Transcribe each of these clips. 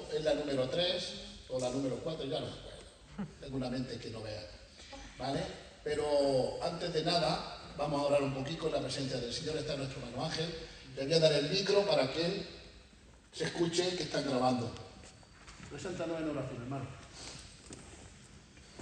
creo es la número 3 o la número 4, ya no me acuerdo. Tengo una mente que no vea. ¿Vale? Pero antes de nada, vamos a orar un poquito en la presencia del Señor. Está nuestro hermano Ángel. Le voy a dar el micro para que él se escuche que están grabando. Preséntanos en oración, hermano.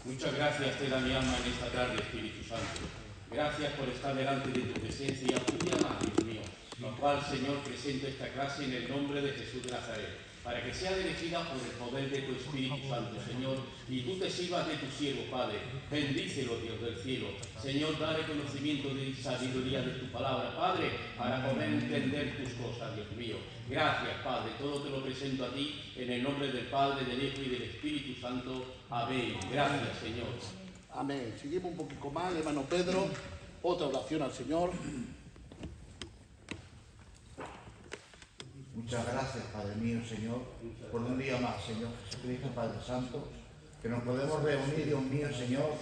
Muchas gracias te da mi alma en esta tarde, Espíritu Santo. Gracias por estar delante de tu presencia y acudir más, Dios mío, lo cual, Señor, presento esta clase en el nombre de Jesús de Nazaret, para que sea dirigida por el poder de tu Espíritu Santo, Señor, y tú te sirvas de tu siervo, Padre. Bendícelo, Dios del cielo. Señor, dale conocimiento y sabiduría de tu palabra, Padre, para poder entender tus cosas, Dios mío. Gracias, Padre. Todo te lo presento a ti, en el nombre del Padre, del Hijo y del Espíritu Santo. Amén. Gracias, Señor. Amén. Seguimos un poquito más, hermano Pedro. Otra oración al Señor. Muchas gracias, Padre mío, Señor, por un día más, Señor Jesucristo, Padre Santo, que nos podemos reunir, Dios mío, Señor,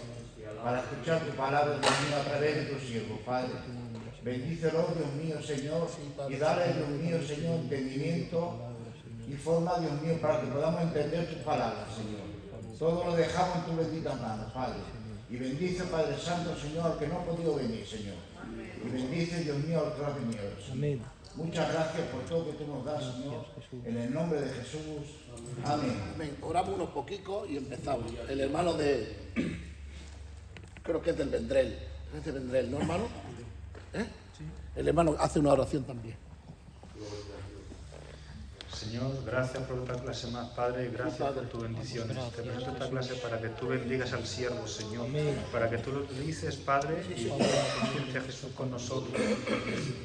para escuchar tu palabra, Dios mío, a través de tu siervo, Padre. Bendícelo, Dios mío, Señor, y dale, Dios mío, Señor, entendimiento y forma, Dios mío, para que podamos entender tus palabras, Señor. Todo lo dejamos en tus benditas manos, Padre. Y bendice, Padre Santo, Señor, al que no ha podido venir, Señor. Y bendice, Dios mío, al que ha venido, Señor. Amén. Muchas gracias por todo que tú nos das, Señor, en el nombre de Jesús. Amén. Amén. Oramos unos poquitos y empezamos. El hermano de... creo que es del Vendrell. Es de Vendrell, ¿no, hermano? ¿Eh? El hermano hace una oración también. Señor, gracias por esta clase más, Padre, y gracias por tus bendiciones. Te presento esta clase para que tú bendigas al siervo, Señor, para que tú lo utilices, Padre, y conciencia a Jesús con nosotros.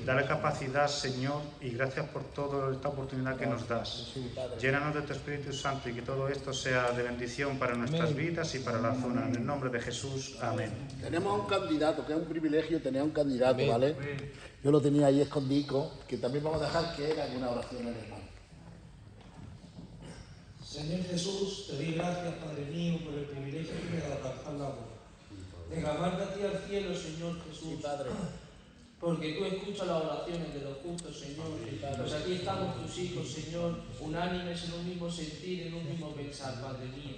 Dale capacidad, Señor, y gracias por toda esta oportunidad que nos das. Llénanos de tu Espíritu Santo y que todo esto sea de bendición para nuestras vidas y para la zona. En el nombre de Jesús, amén. Tenemos a un candidato, que es un privilegio tener a un candidato, ¿vale? Yo lo tenía ahí escondido, que también vamos a dejar que haga una oración al hermano. Señor Jesús, te doy gracias, Padre mío, por el privilegio que me da de alzar la voz. Derramarte a ti al cielo, Señor Jesús, Sí, Padre. porque tú escuchas las oraciones de los justos, Señor. Pues aquí estamos tus hijos, Señor, unánimes en un mismo sentir, en un mismo pensar, Padre mío.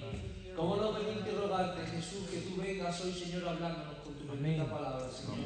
¿Cómo no venirte a rogarte, Jesús, que tú vengas hoy, Señor, hablándonos con tu bendita palabra, Señor?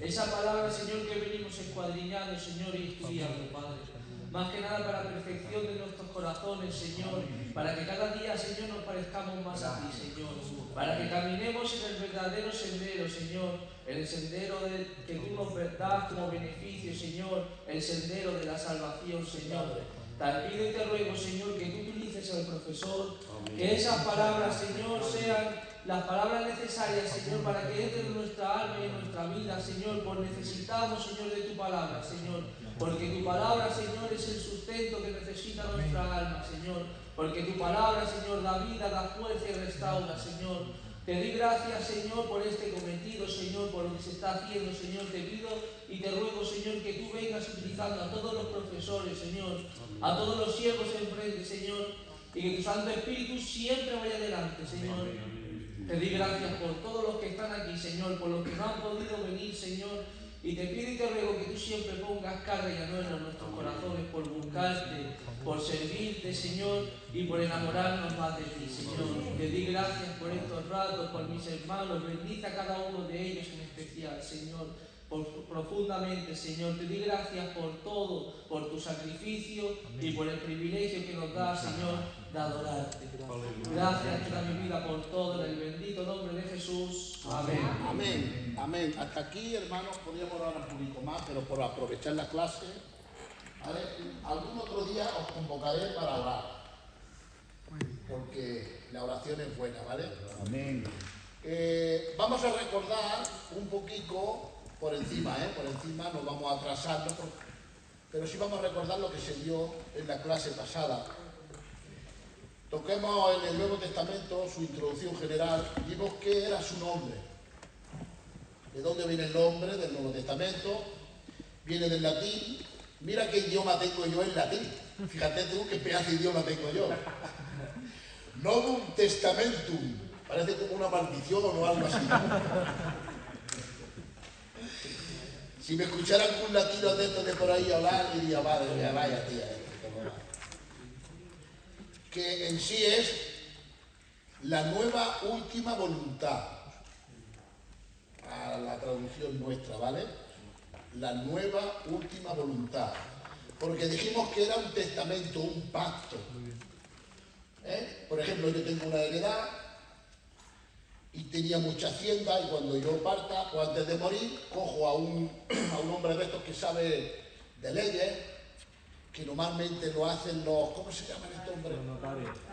Esa palabra, Señor, que venimos escuadriñando, Señor, y estudiando, Padre. Más que nada para la perfección de nuestros corazones, Señor, para que cada día, Señor, nos parezcamos más a ti, Señor, para que caminemos en el verdadero sendero, Señor, el sendero que tú nos das como beneficio, Señor, el sendero de la salvación, Señor. Te pido y te ruego, Señor, que tú utilices al profesor, que esas palabras, Señor, sean las palabras necesarias, Señor, para que entre en nuestra alma y en nuestra vida, Señor, pues necesitamos, Señor, de tu palabra, Señor, porque tu palabra, Señor, es el sustento que necesita nuestra alma, Señor, porque tu palabra, Señor, da vida, da fuerza y restaura, Señor. Te doy gracias, Señor, por este cometido, Señor, por lo que se está haciendo, Señor. Te pido y te ruego, Señor, que tú vengas utilizando a todos los profesores, Señor, a todos los siervos enfrente, Señor, y que tu Santo Espíritu siempre vaya delante, Señor. Te doy gracias por todos los que están aquí, Señor, por los que no han podido venir, Señor. Y te pido y te ruego que tú siempre pongas carga y anuela en nuestros corazones por buscarte, por servirte, Señor, y por enamorarnos más de ti, Señor. Te doy gracias por estos ratos, por mis hermanos. Bendice a cada uno de ellos en especial, Señor. Profundamente, Señor, te doy gracias por todo, por tu sacrificio y por el privilegio que nos da, Señor, de adorarte. Gracias toda mi vida por todo, en el bendito nombre de Jesús. Amén. Amén, amén. Hasta aquí, hermanos, podríamos orar un poquito más, pero por aprovechar la clase, ¿vale? Algún otro día os convocaré para orar, porque la oración es buena, ¿vale? Amén. Vamos a recordar un poquito por encima, por encima nos vamos a atrasar, pero sí vamos a recordar lo que se dio en la clase pasada. Toquemos en el Nuevo Testamento su introducción general, vimos qué era su nombre, de dónde viene el nombre del Nuevo Testamento, viene del latín. Mira qué idioma tengo yo en latín, fíjate tú qué pedazo de idioma tengo yo. Novum Testamentum, parece como una maldición o algo así. Si me escuchara algún latino de estos de por ahí hablar, diría, madre mía, vaya tía. que en sí es la nueva última voluntad. A la traducción nuestra, ¿vale? La nueva última voluntad. Porque dijimos que era un testamento, un pacto. Por ejemplo, yo tengo una heredad y tenía mucha hacienda, y cuando yo parta o antes de morir, cojo a un hombre de estos que sabe de leyes, que normalmente lo hacen los, ¿cómo se llaman estos hombres?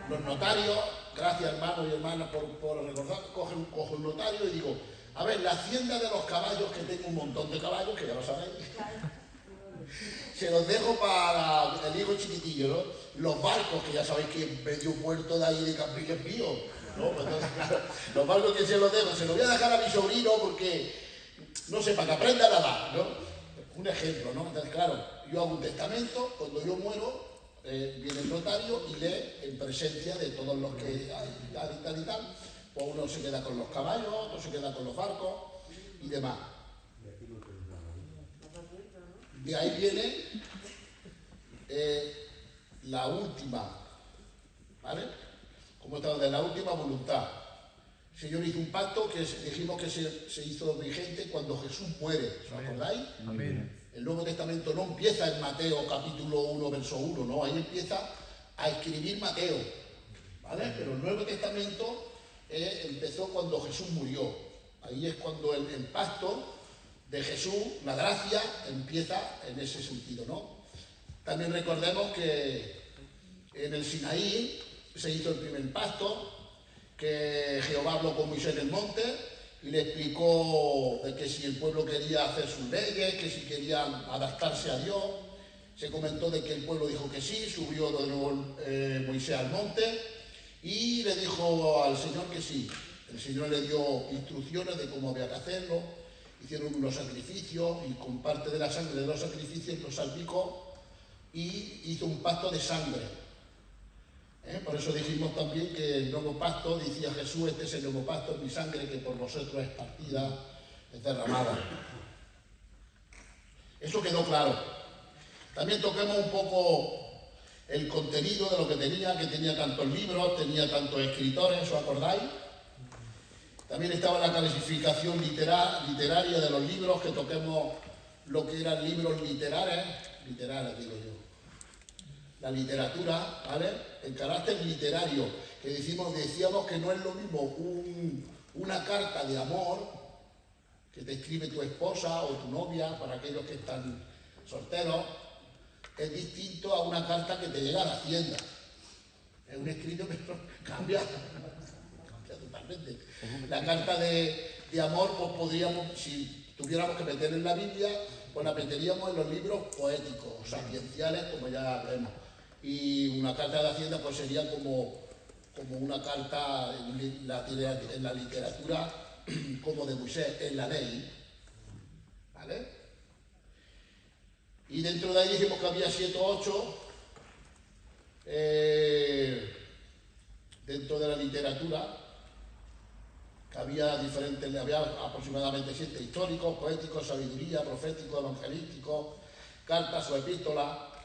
Los notarios. Gracias, hermanos y hermanas, por recordar. Cojo un notario y digo, a ver, la hacienda de los caballos, que tengo un montón de caballos, que ya lo sabéis, se los dejo para el hijo chiquitillo, ¿no? Los barcos, que ya sabéis que medio puerto de ahí de Campiña es mío, ¿no? Pues entonces, claro, los barcos que se los dejo, se los voy a dejar a mi sobrino porque, no sé, para que aprenda a nadar, ¿no? Un ejemplo, ¿no? Entonces, claro, yo hago un testamento, cuando yo muero, viene el notario y lee en presencia de todos los que hay tal y tal, pues uno se queda con los caballos, otro se queda con los barcos y demás. De ahí viene la última, ¿vale? Como estamos de la última voluntad. El Señor hizo un pacto que dijimos que se hizo vigente cuando Jesús muere, ¿os acordáis? Amén. El Nuevo Testamento no empieza en Mateo capítulo 1, verso 1, no, ahí empieza a escribir Mateo, ¿vale? Pero el Nuevo Testamento empezó cuando Jesús murió. Ahí es cuando el pacto de Jesús, la gracia, empieza en ese sentido, ¿no? También recordemos que en el Sinaí se hizo el primer pacto, que Jehová habló con Moisés en el monte y le explicó de que si el pueblo quería hacer sus leyes, que si querían adaptarse a Dios. Se comentó de que el pueblo dijo que sí, subió de nuevo Moisés al monte y le dijo al Señor que sí. El Señor le dio instrucciones de cómo había que hacerlo, hicieron unos sacrificios y con parte de la sangre de los sacrificios los salpicó y hizo un pacto de sangre. Por eso dijimos también que el nuevo pacto, decía Jesús, este es el nuevo pacto, mi sangre que por vosotros es partida, es derramada. Eso quedó claro. También toquemos un poco el contenido de lo que tenía tantos libros, tenía tantos escritores, ¿os acordáis? También estaba la clasificación literaria de los libros, que toquemos lo que eran libros literales digo yo. La literatura, ¿vale? El carácter literario, que decíamos que no es lo mismo una carta de amor que te escribe tu esposa o tu novia, para aquellos que están solteros, es distinto a una carta que te llega a la Hacienda. Es un escrito que cambia totalmente. La carta de amor, pues podríamos, si tuviéramos que meter en la Biblia, pues la meteríamos en los libros poéticos, o sapienciales, como ya vemos. Y una carta de Hacienda pues sería como una carta en la literatura como de Moisés, en la ley, ¿vale? Y dentro de ahí dijimos que había 7 o 8 dentro de la literatura, que había aproximadamente 7 históricos, poéticos, sabiduría, proféticos, evangelísticos, cartas o epístolas,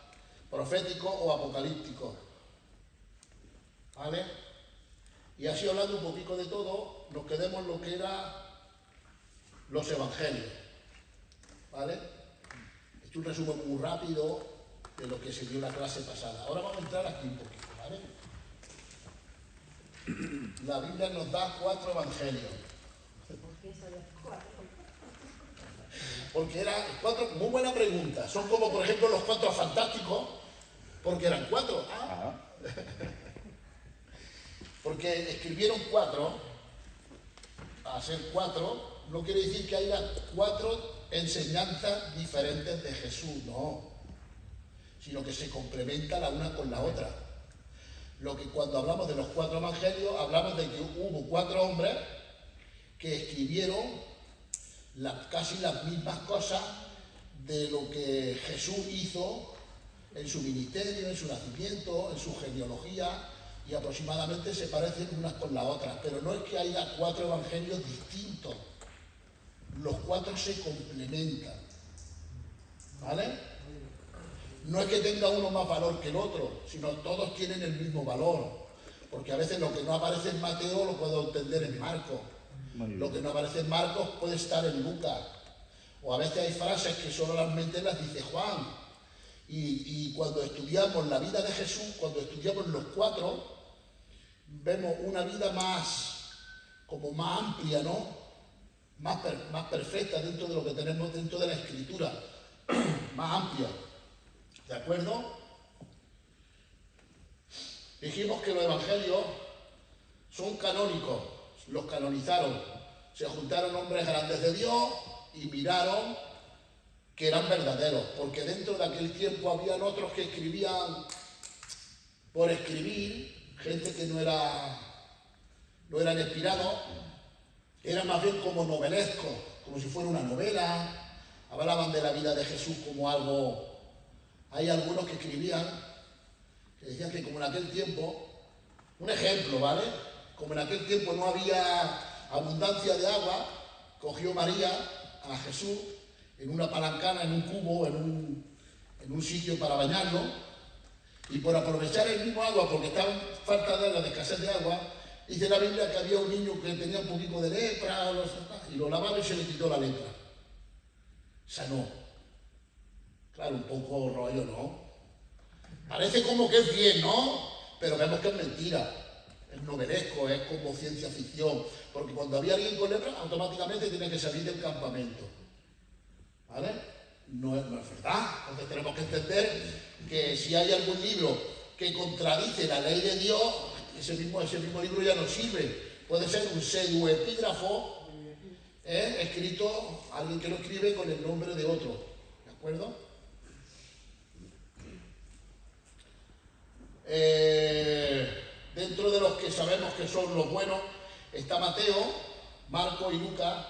profético o apocalíptico, ¿vale? Y así, hablando un poquito de todo, nos quedemos lo que eran los evangelios, ¿vale? He hecho un resumen muy rápido de lo que se vio en la clase pasada. Ahora vamos a entrar aquí un poquito, ¿vale? La Biblia nos da 4 evangelios. ¿Por qué sabías 4? Porque eran 4, muy buena pregunta. Son como, por ejemplo, los 4 fantásticos, porque eran 4. Porque escribieron 4, a ser 4, no quiere decir que haya 4 enseñanzas diferentes de Jesús, no. Sino que se complementan la una con la otra. Lo que cuando hablamos de los 4 evangelios, hablamos de que hubo 4 hombres que escribieron casi las mismas cosas de lo que Jesús hizo en su ministerio, en su nacimiento, en su genealogía, y aproximadamente se parecen unas con las otras, pero no es que haya 4 evangelios distintos, los 4 se complementan, ¿vale? No es que tenga uno más valor que el otro, sino todos tienen el mismo valor. Porque a veces lo que no aparece en Mateo lo puedo entender en Marcos. Lo que no aparece en Marcos puede estar en Lucas. O a veces hay frases que solamente las dice Juan. Y cuando estudiamos la vida de Jesús, cuando estudiamos los cuatro, vemos una vida como más amplia, ¿no? Más perfecta dentro de lo que tenemos dentro de la Escritura. Más amplia. ¿De acuerdo? Dijimos que los evangelios son canónicos, los canonizaron. Se juntaron hombres grandes de Dios y miraron que eran verdaderos, porque dentro de aquel tiempo habían otros que escribían por escribir, gente que no eran inspirados, eran más bien como novelescos, como si fuera una novela, hablaban de la vida de Jesús como algo. Hay algunos que escribían, que decían que como en aquel tiempo, un ejemplo, ¿vale? Como en aquel tiempo no había abundancia de agua, cogió María a Jesús en una palancana, en un cubo, en un sitio para bañarlo, y por aprovechar el mismo agua, porque estaba en falta de agua, de escasez de agua, dice la Biblia que había un niño que tenía un poquito de lepra, y lo lavaba y se le quitó la lepra. Sanó. Claro, un poco rollo, ¿no? Parece como que es bien, ¿no? Pero vemos que es mentira. Es novelesco, es como ciencia ficción. Porque cuando había alguien con lepra, automáticamente tiene que salir del campamento. ¿Vale? No es verdad. Entonces tenemos que entender que si hay algún libro que contradice la ley de Dios, ese mismo libro ya no sirve. Puede ser un pseudoepígrafo escrito, alguien que lo escribe con el nombre de otro. ¿De acuerdo? Dentro de los que sabemos que son los buenos está Mateo, Marcos y Lucas,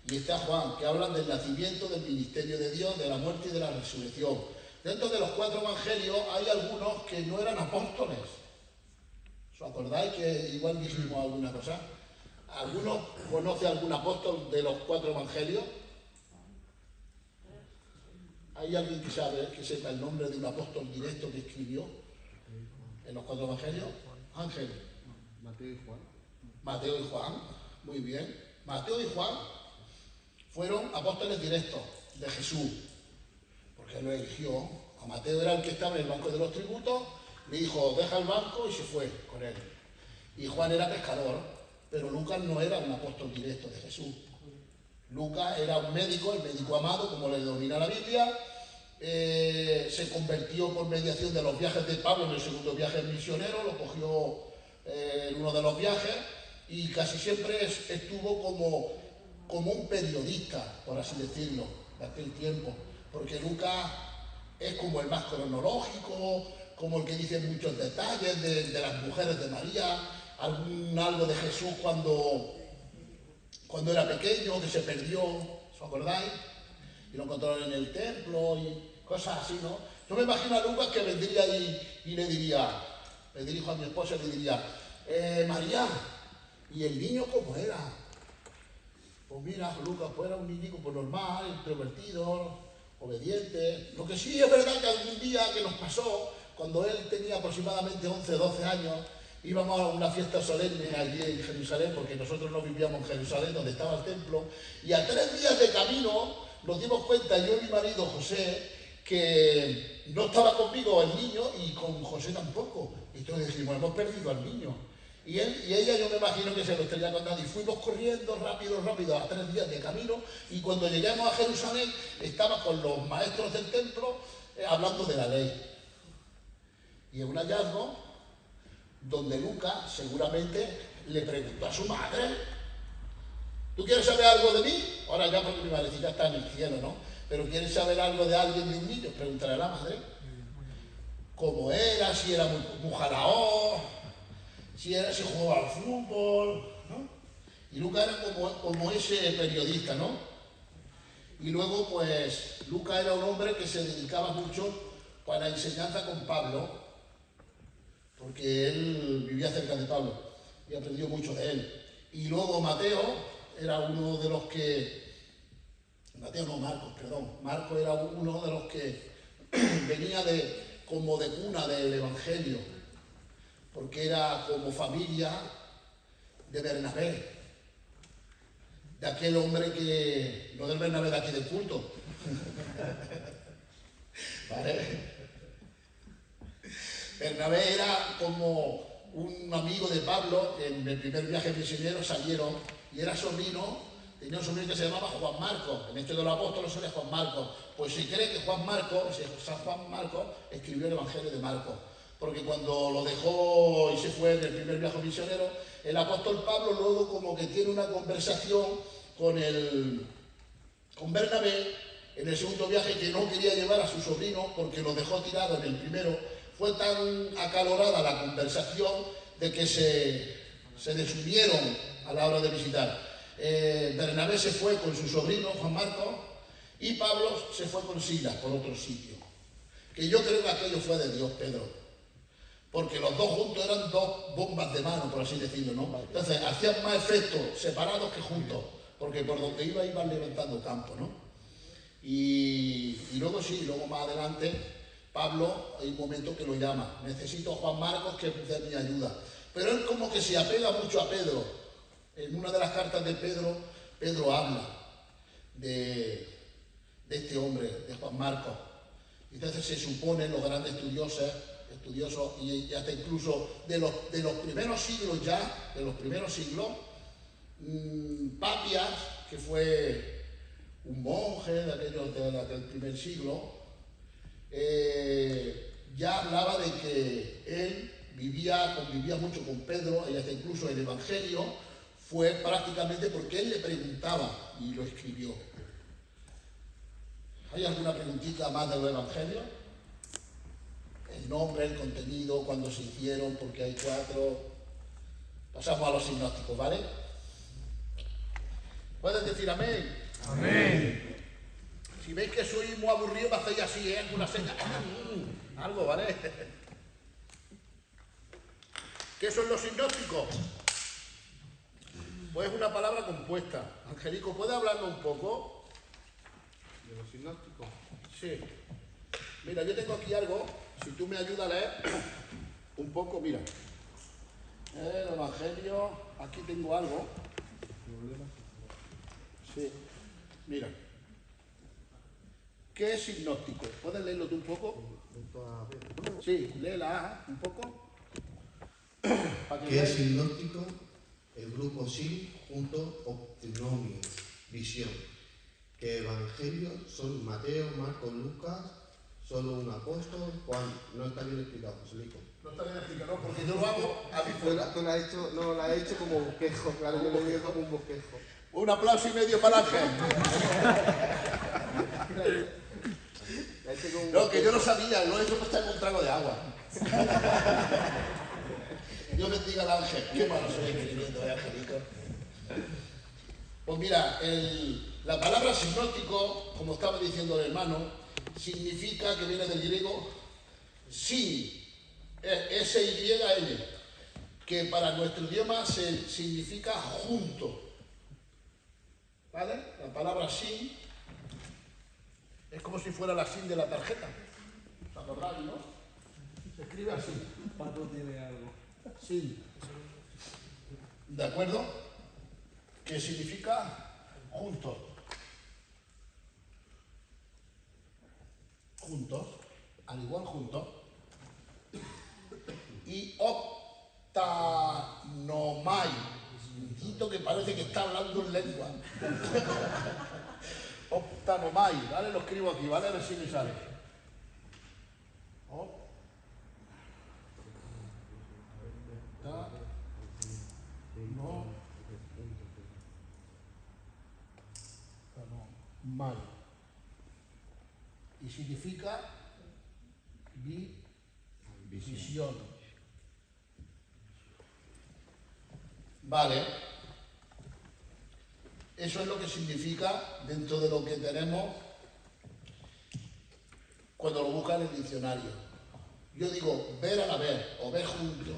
y está Juan, que hablan del nacimiento, del ministerio de Dios, de la muerte y de la resurrección. Dentro de los cuatro evangelios hay algunos que no eran apóstoles. ¿Os acordáis que igual dijimos alguna cosa? ¿Alguno conoce algún apóstol de los cuatro evangelios? ¿Hay alguien que sepa el nombre de un apóstol directo que escribió en los cuatro evangelios? Ángel. Mateo y Juan. Mateo y Juan, muy bien. Mateo y Juan fueron apóstoles directos de Jesús, porque él lo eligió. A Mateo era el que estaba en el banco de los tributos, le dijo, deja el banco y se fue con él. Y Juan era pescador, pero Lucas no era un apóstol directo de Jesús. Lucas era un médico, el médico amado, como le denomina la Biblia. Se convirtió por mediación de los viajes de Pablo en el segundo viaje misionero, lo cogió en uno de los viajes y casi siempre estuvo como un periodista, por así decirlo, de aquel tiempo, porque Lucas es como el más cronológico, como el que dice muchos detalles de las mujeres de María, algo de Jesús cuando era pequeño, que se perdió, ¿os acordáis? Y lo encontraron en el templo y cosas así, ¿no? Yo me imagino a Lucas que vendría y le diría, me dirijo a mi esposa y le diría, María, ¿y el niño cómo era? Pues mira, Lucas, pues era un niño pues normal, introvertido, obediente. Lo que sí es verdad que algún día que nos pasó, cuando él tenía aproximadamente 11, 12 años, íbamos a una fiesta solemne allí en Jerusalén, porque nosotros no vivíamos en Jerusalén, donde estaba el templo, y a 3 días de camino nos dimos cuenta, yo y mi marido José, que no estaba conmigo el niño y con José tampoco. Y entonces dijimos, hemos perdido al niño. Y él y ella, yo me imagino que se lo estaría contando. Y fuimos corriendo rápido, a 3 días de camino. Y cuando llegamos a Jerusalén, estaba con los maestros del templo hablando de la ley. Y es un hallazgo donde Lucas seguramente le preguntó a su madre, ¿tú quieres saber algo de mí? Ahora ya porque mi madrecita está en el cielo, ¿no? Pero ¿quieres saber algo de alguien, de un niño? Pregúntale a la madre. ¿Cómo era? Si era muy jalaón, si jugaba al fútbol, ¿no? Y Lucas era como ese periodista, ¿no? Y luego, pues, Lucas era un hombre que se dedicaba mucho a la enseñanza con Pablo, porque él vivía cerca de Pablo y aprendió mucho de él. Y luego Mateo era uno de los que... Marcos era uno de los que venía como de cuna del Evangelio, porque era como familia de Bernabé, de aquel hombre que, no del Bernabé de aquí del culto, ¿vale? Bernabé era como un amigo de Pablo. En el primer viaje misionero salieron y era sobrino, tenía un sobrino que se llamaba Juan Marcos. En Hechos de los Apóstoles sale Juan Marcos. Pues se cree que San Juan Marcos escribió el Evangelio de Marcos, porque cuando lo dejó y se fue en el primer viaje misionero, el apóstol Pablo luego como que tiene una conversación con Bernabé en el segundo viaje, que no quería llevar a su sobrino porque lo dejó tirado en el primero. Fue tan acalorada la conversación de que se desunieron a la hora de visitar. Bernabé se fue con su sobrino Juan Marcos y Pablo se fue con Silas por otro sitio. Que yo creo que aquello fue de Dios, Pedro, porque los dos juntos eran dos bombas de mano, por así decirlo, ¿no? Entonces hacían más efecto separados que juntos, porque por donde iban levantando campo, ¿no? Y luego luego más adelante Pablo, hay un momento que lo llama: necesito a Juan Marcos que dé mi ayuda. Pero él como que se apega mucho a Pedro. En una de las cartas de Pedro, Pedro habla de este hombre, de Juan Marcos. Entonces se supone los grandes estudiosos y hasta incluso de los primeros siglos ya, Papias, que fue un monje de aquel primer siglo, ya hablaba de que él convivía mucho con Pedro, y hasta incluso el Evangelio fue prácticamente porque él le preguntaba y lo escribió. ¿Hay alguna preguntita más de los Evangelios? El nombre, el contenido, cuándo se hicieron, porque hay 4. Pasamos a los sinópticos, ¿vale? ¿Puedes decir amén? Amén. Si veis que soy muy aburrido, me hacéis así, alguna seña. Algo, ¿vale? ¿Qué son los sinópticos? Pues es una palabra compuesta. Angelico, ¿puede hablarnos un poco ¿De los sinópticos? Sí. Mira, yo tengo aquí algo, si tú me ayudas a leer un poco, mira. El Evangelio, aquí tengo algo. Sí, mira. ¿Qué es sinóptico? ¿Puedes leerlo tú un poco? Sí, léela un poco. ¿Qué es sinóptico? El grupo sin junto optinomio, visión. Que evangelios son Mateo, Marcos, Lucas, solo un apóstol, Juan. No está bien explicado, Joselico. No está bien explicado, porque yo lo hago a mi forma. Tú lo has hecho como bosquejo, claro, yo lo veo como un bosquejo. Un aplauso y medio para Ángel. No, que yo no sabía, lo he hecho para estar con un trago de agua. Dios bendiga al Ángel. Qué malo soy escribiendo, Angelito. Pues mira, la palabra sinóptico, como estaba diciendo el hermano, significa, que viene del griego, sin, S-Y-N, que para nuestro idioma significa junto. ¿Vale? La palabra sin es como si fuera la SIM de la tarjeta. ¿Os acordáis, no? Se escribe así. Pato tiene algo. Sí. ¿De acuerdo? Que significa juntos. Juntos. Al igual juntos. Y optanomai. Un quito que parece que está hablando en lengua. Optanomai, ¿vale? Lo escribo aquí, ¿vale? A ver si me sale. Optanomai. Y significa visión. Vale. Eso es lo que significa dentro de lo que tenemos cuando lo buscan en el diccionario. Yo digo ver a la ver o ver juntos.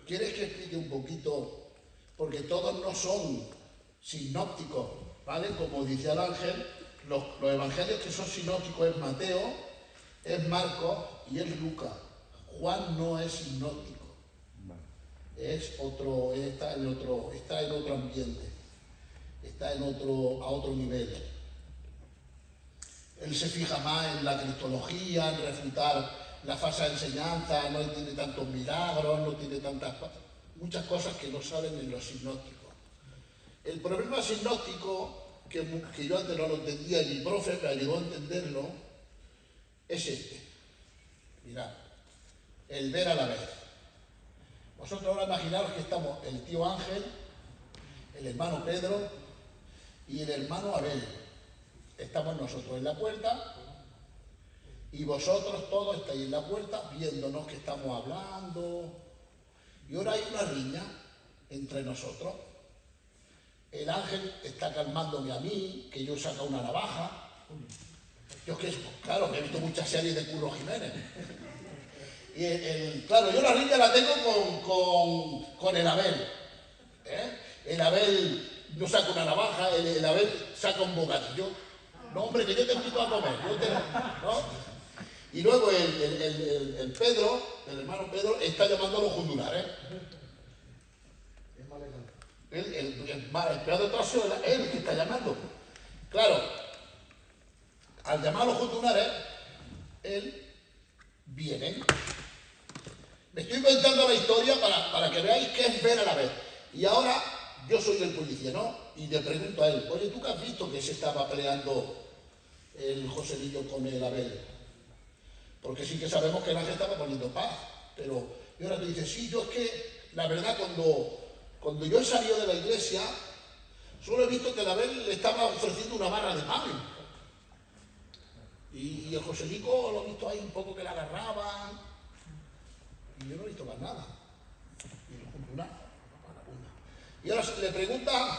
¿Quieres que explique un poquito? Porque todos no son sinópticos, ¿vale? Como dice el Ángel, los evangelios que son sinópticos es Mateo, es Marcos y es Lucas. Juan no es sinóptico. Es otro, está en otro ambiente, está a otro nivel. Él se fija más en la cristología, en refutar la falsa enseñanza, no tiene tantos milagros, no tiene muchas cosas que no salen en los sinópticos. El problema sinóptico, que yo antes no lo entendía y mi profe me ayudó a entenderlo, es este. Mirad, el ver a la vez. Vosotros ahora imaginaos que estamos el tío Ángel, el hermano Pedro y el hermano Abel. Estamos nosotros en la puerta y vosotros todos estáis en la puerta viéndonos que estamos hablando. Y ahora hay una riña entre nosotros. El ángel está calmándome a mí, que yo he sacado una navaja. Yo claro, que he visto muchas series de Curro Jiménez. Y claro, yo la riña la tengo con el Abel. El Abel no saca una navaja, el Abel saca un bocadillo. No, hombre, que yo te invito a comer. ¿No? Y luego el Pedro, el hermano Pedro, está llamando a los jundulares. El Pedro Tosio es él que está llamando. Claro, al llamar a los jundulares, él viene. Me estoy inventando la historia para que veáis qué es ver a la vez. Y ahora yo soy el policía, ¿no? Y le pregunto a él, oye, ¿tú qué has visto que se estaba peleando el Joselillo con el Abel? Porque sí que sabemos que el ángel estaba poniendo paz. Pero y ahora te dice, sí, yo es que, la verdad, cuando yo he salido de la iglesia, solo he visto que el Abel le estaba ofreciendo una barra de pan. Y el Joselico lo he visto ahí un poco que la agarraban. Y yo no he visto más nada. Y ahora le pregunta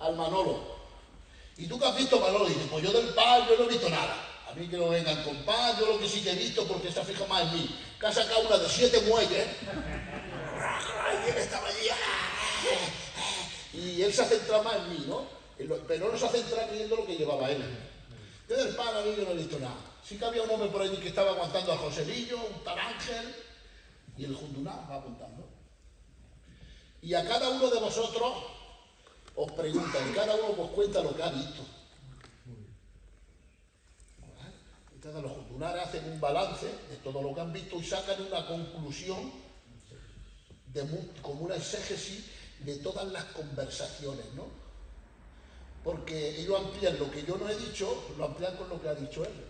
al Manolo, ¿y tú qué has visto, Manolo? Y dice, pues yo del pan yo no he visto nada. A mí que no vengan con pan, yo lo que sí que he visto, porque se fija más en mí, que ha sacado una de 7 muelles. Y él estaba allí. Y él se ha centrado más en mí, ¿no? Pero no se ha centrado viendo lo que llevaba él. Yo del pan a mí yo no he visto nada. Sí que había un hombre por allí que estaba aguantando a Joselillo, un tal Ángel, y el Junduná va apuntando. Y a cada uno de vosotros os pregunta, y cada uno os cuenta lo que ha visto. Entonces los Jundunares hacen un balance de todo lo que han visto y sacan una conclusión como una exégesis de todas las conversaciones, ¿no? Porque ellos amplían lo que yo no he dicho, lo amplían con lo que ha dicho él.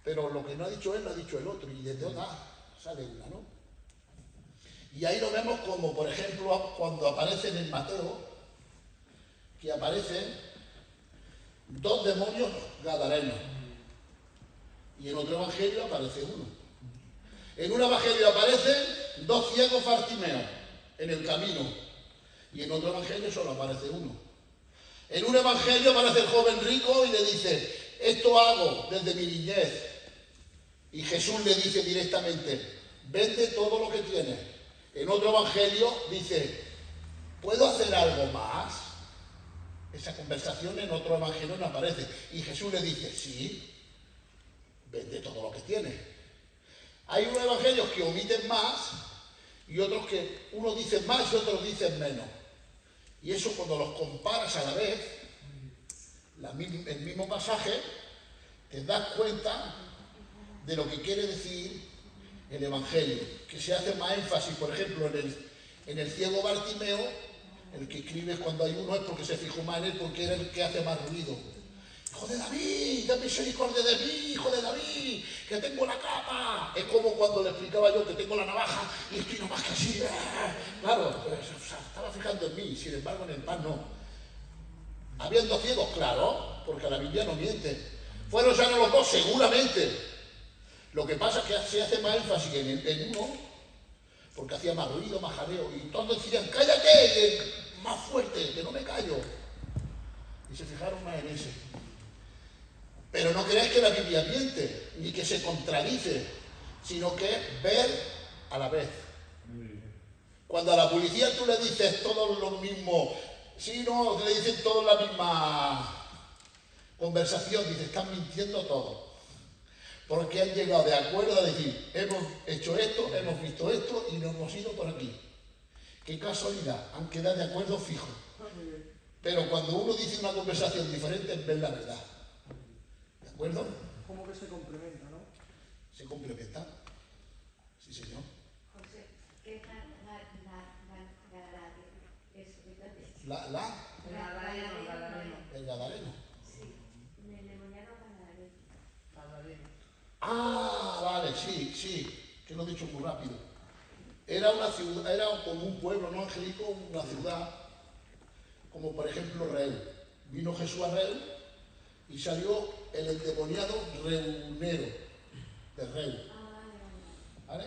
Pero lo que no ha dicho él, lo ha dicho el otro, y de todas sale una, ¿no? Y ahí lo vemos como, por ejemplo, cuando aparecen en Mateo, que aparecen 2 demonios gadarenos. Y en otro evangelio aparece uno. En un evangelio aparecen 2 ciegos Bartimeos en el camino. Y en otro evangelio solo aparece uno. En un evangelio aparece el joven rico y le dice, esto hago desde mi niñez. Y Jesús le dice directamente, vende todo lo que tienes. En otro evangelio dice, ¿puedo hacer algo más? Esa conversación en otro evangelio no aparece. Y Jesús le dice, sí, vende todo lo que tienes. Hay unos evangelios que omiten más y otros que unos dicen más y otros dicen menos. Y eso cuando los comparas a la vez, el mismo pasaje, te das cuenta de lo que quiere decir el evangelio, que se hace más énfasis, por ejemplo, en el ciego Bartimeo, el que escribe cuando hay uno es porque se fijó más en él, porque era el que hace más ruido. Hijo de David, ten misericordia de mí, hijo de David, que tengo la capa. Es como cuando le explicaba yo que tengo la navaja y estoy nomás que así. Claro, estaba fijando en mí, sin embargo en el pan no. ¿Habían 2 ciegos? Claro, porque la Biblia no miente. ¿Fueron sanos los 2? Seguramente. Lo que pasa es que se hace más énfasis en uno, porque hacía más ruido, más jaleo. Y todos decían, cállate, más fuerte, que no me callo. Y se fijaron más en ese. Pero no creáis que la Biblia miente, ni que se contradice, sino que es ver a la vez. Cuando a la policía tú le dices todo lo mismo, si no, le dicen todo Conversación, dice, están mintiendo todos. Porque han llegado de acuerdo a decir, hemos hecho esto, hemos visto esto y nos hemos ido por aquí. Qué casualidad, han quedado de acuerdo fijo. Pero cuando uno dice una conversación diferente, es ver la verdad. ¿De acuerdo? Como que se complementa, ¿no? ¿Se complementa? Sí, señor. José, ¿qué es eso? El Gadareno. Sí, el endemoniado Gadareno. Ah, vale, sí, que lo he dicho muy rápido. Era una ciudad, era como un pueblo, ¿no, Angélico? Una ciudad, como por ejemplo Reus. Vino Jesús a Reus y salió el endemoniado reunero de Reus. ¿Vale?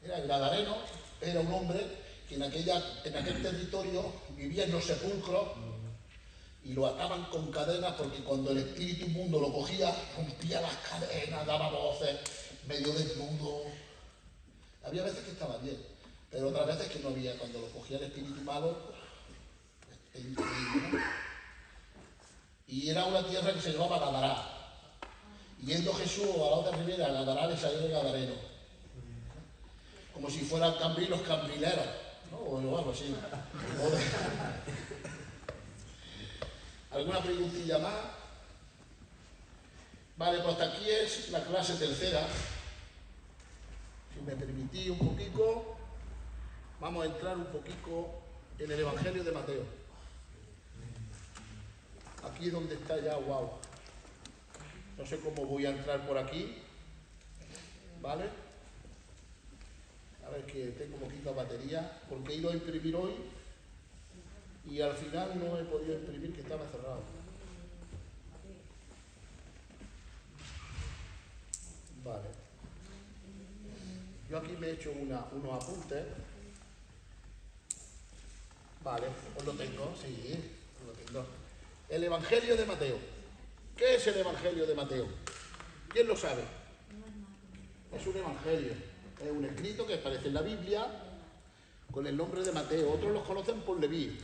Era el Gadareno, era un hombre que en aquel territorio vivía en los sepulcros y lo ataban con cadenas porque cuando el espíritu inmundo lo cogía, rompía las cadenas, daba voces, medio desnudo. Había veces que estaba bien, pero otras veces que no había. Cuando lo cogía el espíritu malo, es increíble, ¿no? Y era una tierra que se llamaba Gadará. Y yendo Jesús a la otra ribera, a Gadará, le salió el Gadareno. Como si fueran los cambrileros, ¿no? O algo así. ¿Alguna preguntilla más? Vale, pues hasta aquí es la clase tercera. Si me permitís un poquito, vamos a entrar un poquito en el Evangelio de Mateo. Aquí es donde está ya, wow. No sé cómo voy a entrar por aquí. ¿Vale? A ver, que tengo poquita batería, porque he ido a imprimir hoy y al final no he podido imprimir, que estaba cerrado. Vale. Yo aquí me he hecho unos apuntes. Vale, os lo tengo, sí, os lo tengo. El Evangelio de Mateo. ¿Qué es el Evangelio de Mateo? ¿Quién lo sabe? Es un evangelio, es un escrito que aparece en la Biblia con el nombre de Mateo. Otros los conocen por Leví.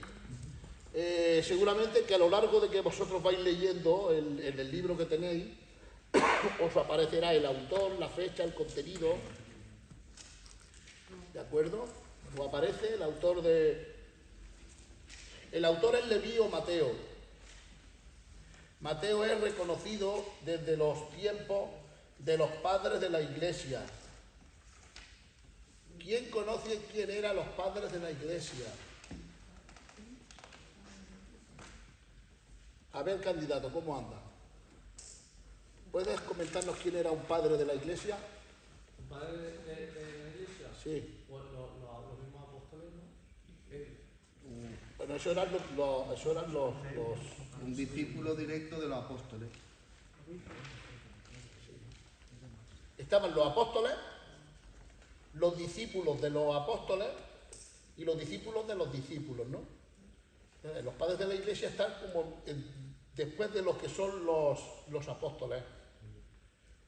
Seguramente que a lo largo de que vosotros vais leyendo en el libro que tenéis, os aparecerá el autor, la fecha, el contenido. ¿De acuerdo? Os aparece el autor de... El autor es Leví o Mateo. Mateo es reconocido desde los tiempos de los padres de la Iglesia. ¿Quién conoce quién eran los padres de la Iglesia? A ver, candidato, ¿cómo anda? ¿Puedes comentarnos quién era un padre de la Iglesia? ¿Un padre de la Iglesia? Sí. Bueno, los mismos apóstoles, ¿no? Bueno, eso eran los Un discípulo directo de los apóstoles. Estaban los apóstoles, los discípulos de los apóstoles y los discípulos de los discípulos, ¿no? Los padres de la Iglesia están como después de los que son los apóstoles,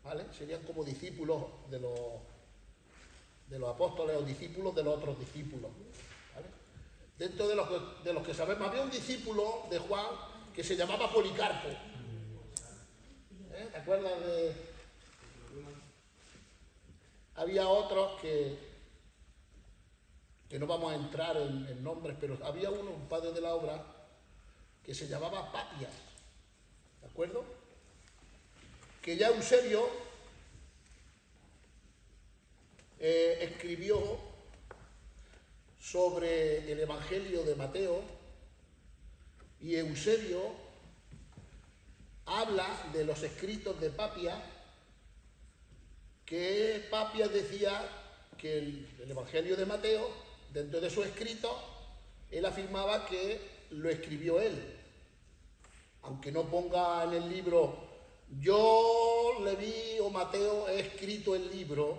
¿vale? Serían como discípulos de los apóstoles o discípulos de los otros discípulos, ¿vale? Dentro de los que sabemos, había un discípulo de Juan que se llamaba Policarpo. ¿Te acuerdas de...? Había otros que no vamos a entrar en nombres, pero había uno, un padre de la obra, que se llamaba Papias, ¿de acuerdo? Que ya Eusebio escribió sobre el Evangelio de Mateo, y Eusebio habla de los escritos de Papias, que Papias decía que el Evangelio de Mateo, dentro de sus escritos, él afirmaba que lo escribió él. Aunque no ponga en el libro, yo, Leví o Mateo, he escrito el libro,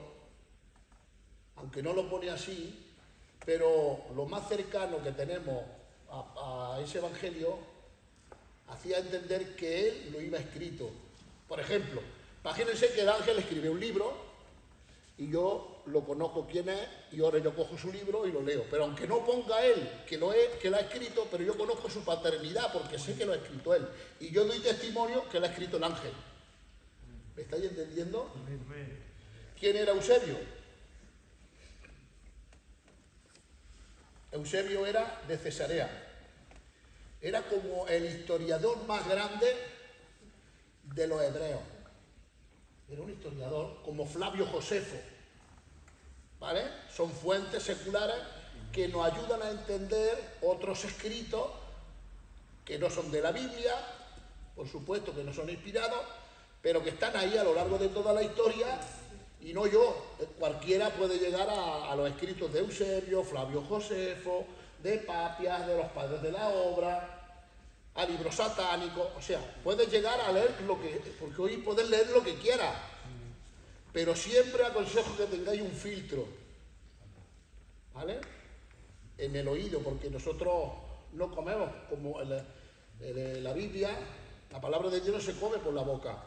aunque no lo pone así, pero lo más cercano que tenemos a ese Evangelio hacía entender que él lo iba escrito. Por ejemplo, imagínense que el ángel escribe un libro y yo lo conozco quién es, y ahora yo cojo su libro y lo leo. Pero aunque no ponga él que lo ha escrito, pero yo conozco su paternidad porque sé que lo ha escrito él. Y yo doy testimonio que lo ha escrito el ángel. ¿Me estáis entendiendo? ¿Quién era Eusebio? Eusebio era de Cesarea. Era como el historiador más grande de los hebreos. Era un historiador como Flavio Josefo, ¿vale? Son fuentes seculares que nos ayudan a entender otros escritos que no son de la Biblia, por supuesto que no son inspirados, pero que están ahí a lo largo de toda la historia, y no yo. Cualquiera puede llegar a los escritos de Eusebio, Flavio Josefo, de Papias, de los padres de la obra, a libros satánicos. O sea, puedes llegar a leer lo que... porque hoy puedes leer lo que quieras, pero siempre aconsejo que tengáis un filtro, ¿vale? En el oído, porque nosotros no comemos como la Biblia. La palabra de Dios no se come por la boca,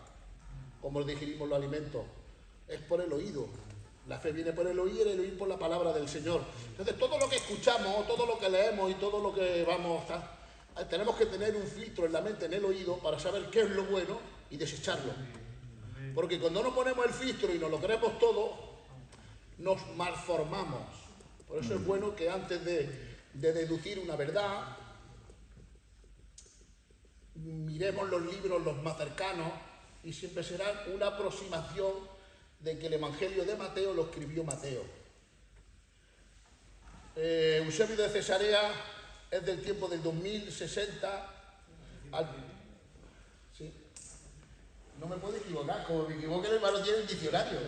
como digerimos los alimentos, es por el oído. La fe viene por el oír, el oír por la palabra del Señor. Entonces, todo lo que escuchamos, todo lo que leemos y todo lo que vamos a... tenemos que tener un filtro en la mente, en el oído, para saber qué es lo bueno y desecharlo. Porque cuando no ponemos el filtro y nos lo creemos todo, nos malformamos. Por eso es bueno que antes de deducir una verdad, miremos los libros los más cercanos, y siempre será una aproximación de que el Evangelio de Mateo lo escribió Mateo. Eusebio de Cesarea es del tiempo del 2060 al... ¿Sí? No me puedo equivocar, como me equivoque el hermano tiene el diccionario.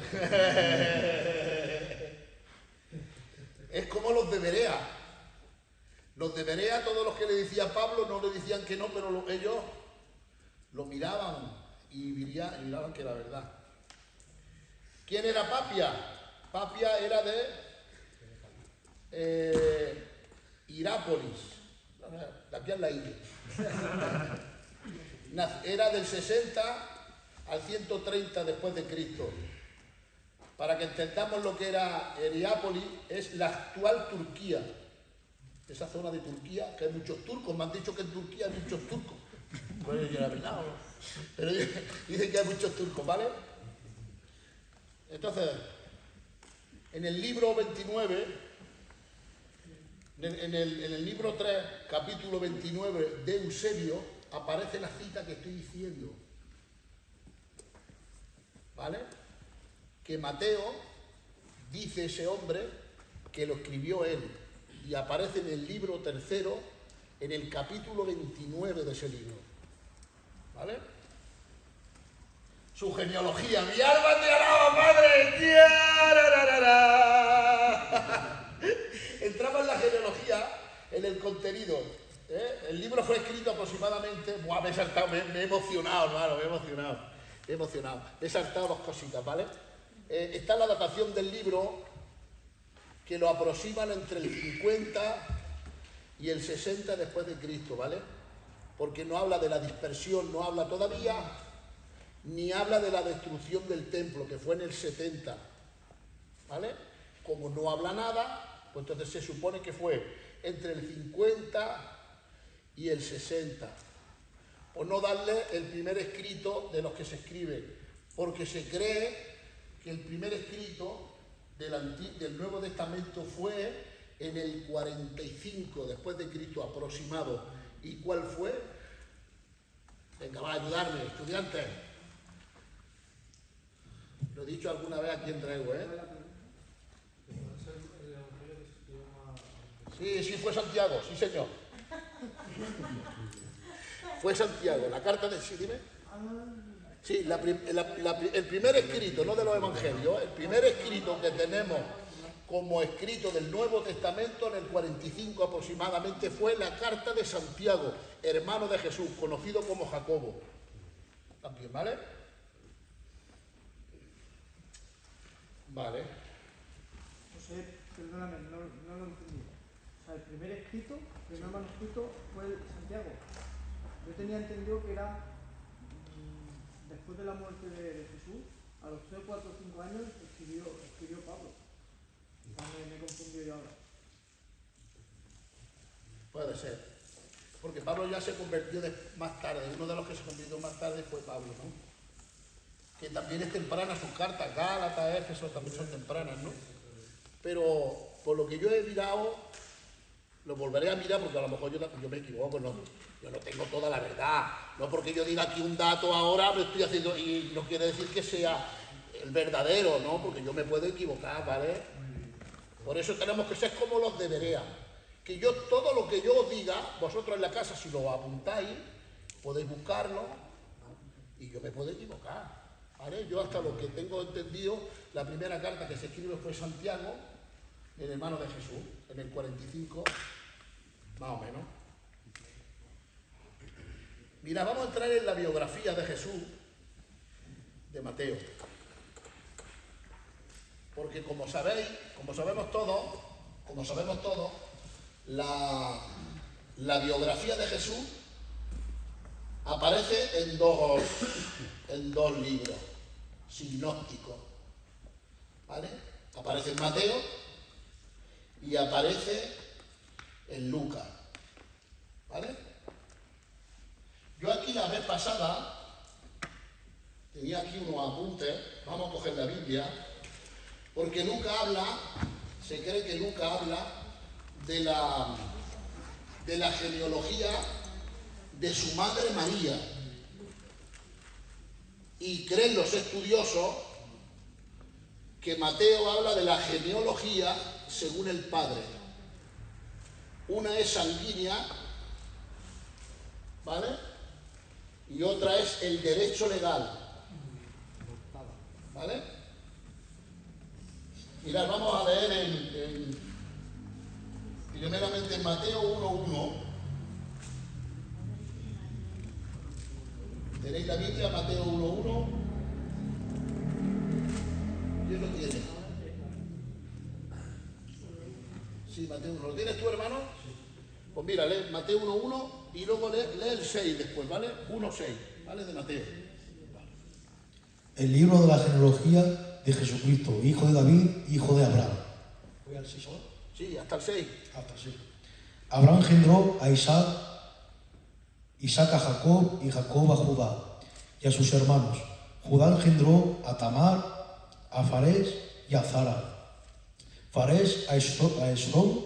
Es como los de Berea. Los de Berea, todos los que le decía Pablo, no le decían que no, pero ellos lo miraban y miraban que era verdad. ¿Quién era Papia? Papia era de Hirápolis, de aquí en la India. Era del 60 al 130 después de Cristo. Para que entendamos lo que era Hirápolis, es la actual Turquía. Esa zona de Turquía, que hay muchos turcos. Me han dicho que en Turquía hay muchos turcos. Bueno, yo la verdad, ¿no? Pero dicen que hay muchos turcos, ¿vale? Entonces, en el libro 29, en el libro 3, capítulo 29 de Eusebio, aparece la cita que estoy diciendo, ¿vale? Que Mateo, dice ese hombre, que lo escribió él, y aparece en el libro 3, en el capítulo 29 de ese libro, ¿vale? Su genealogía. ¡Mi alma te alaba, Padre! Entraba en la genealogía, en el contenido. El libro fue escrito aproximadamente... ¡Buah, me he saltado! Me he emocionado, hermano, me he emocionado. Me he saltado dos cositas, ¿vale? Está la datación del libro, que lo aproximan entre el 50 y el 60 después de Cristo, ¿vale? Porque no habla de la dispersión, no habla todavía... ni habla de la destrucción del templo, que fue en el 70, ¿vale? Como no habla nada, pues entonces se supone que fue entre el 50 y el 60. O no darle el primer escrito de los que se escribe, porque se cree que el primer escrito del Nuevo Testamento fue en el 45 después de Cristo aproximado. ¿Y cuál fue? Venga, va a ayudarme, estudiantes. Lo he dicho alguna vez aquí en Trego, ¿eh? Sí, fue Santiago, sí señor. Fue Santiago, la carta de... ¿Sí, dime? Sí, el primer escrito, no de los evangelios, el primer escrito que tenemos como escrito del Nuevo Testamento en el 45 aproximadamente fue la carta de Santiago, hermano de Jesús, conocido como Jacobo. También, ¿vale? Vale. José, perdóname, no lo entendí. O sea, el primer escrito, el primer manuscrito fue el Santiago. Yo tenía entendido que era después de la muerte de Jesús, a los 3, 4, 5 años escribió Pablo. Me confundió yo ahora. Puede ser. Porque Pablo ya se convirtió más tarde. Uno de los que se convirtió más tarde fue Pablo, ¿no? Que también es temprana sus cartas. Gálatas, Éfeso también son tempranas, ¿no? Pero por lo que yo he mirado, lo volveré a mirar porque a lo mejor yo me equivoco, ¿no? Yo no tengo toda la verdad. No porque yo diga aquí un dato ahora, me estoy haciendo... Y no quiere decir que sea el verdadero, ¿no? Porque yo me puedo equivocar, ¿vale? Por eso tenemos que ser como los de Berea. Que yo, todo lo que yo os diga, vosotros en la casa, si lo apuntáis, podéis buscarlo y yo me puedo equivocar, ¿vale? Yo hasta lo que tengo entendido, la primera carta que se escribe fue Santiago, el hermano de Jesús, en el 45, más o menos. Mira, vamos a entrar en la biografía de Jesús, de Mateo. Porque como sabemos todos, la biografía de Jesús aparece en dos libros sinópticos, ¿vale? Aparece en Mateo y aparece en Lucas, ¿vale? Yo aquí la vez pasada tenía aquí unos apuntes, vamos a coger la Biblia, porque Lucas se cree que Lucas habla de la genealogía de su madre María. Y creen los estudiosos que Mateo habla de la genealogía según el padre. Una es sanguínea, ¿vale? Y otra es el derecho legal, ¿vale? Mirad, vamos a leer primeramente en Mateo 1:1. ¿Tenéis la Biblia? Mateo 1:1. ¿Quién lo tiene? Sí, Mateo 1. ¿Lo tienes tú, hermano? Pues mira, lee Mateo 1:1 y luego lee el 6 después, ¿vale? 1:6, ¿vale? De Mateo. El libro de la genealogía de Jesucristo, hijo de David, hijo de Abraham. ¿Voy al 6 ahora? Sí, hasta el 6. Hasta el 6. Abraham engendró a Isaac, Isaac a Jacob y Jacob a Judá y a sus hermanos. Judá engendró a Tamar, a Fares y a Zara. Fares a Esrom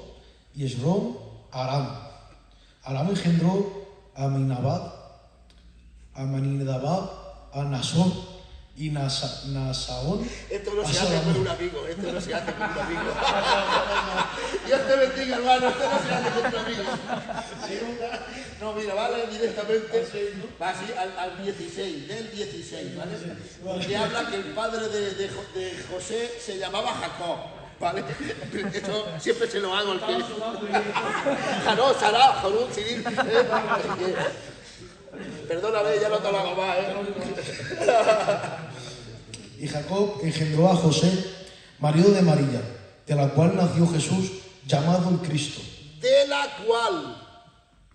y Esrom a Aram. Aram engendró a Aminadab, a Nasón y Nasaón. Esto no se hace con un amigo, Dios te bendiga, hermano, esto no se hace con un amigo. No, mira, vale directamente, va así al 16, del 16, ¿vale? Porque habla que el padre de José se llamaba Jacob, ¿vale? Eso siempre se lo hago al que... Janó, Sará, Jorún, Sirín. Perdóname, ya no te lo hago más, Y Jacob engendró a José, marido de María, de la cual nació Jesús, llamado el Cristo. De la cual,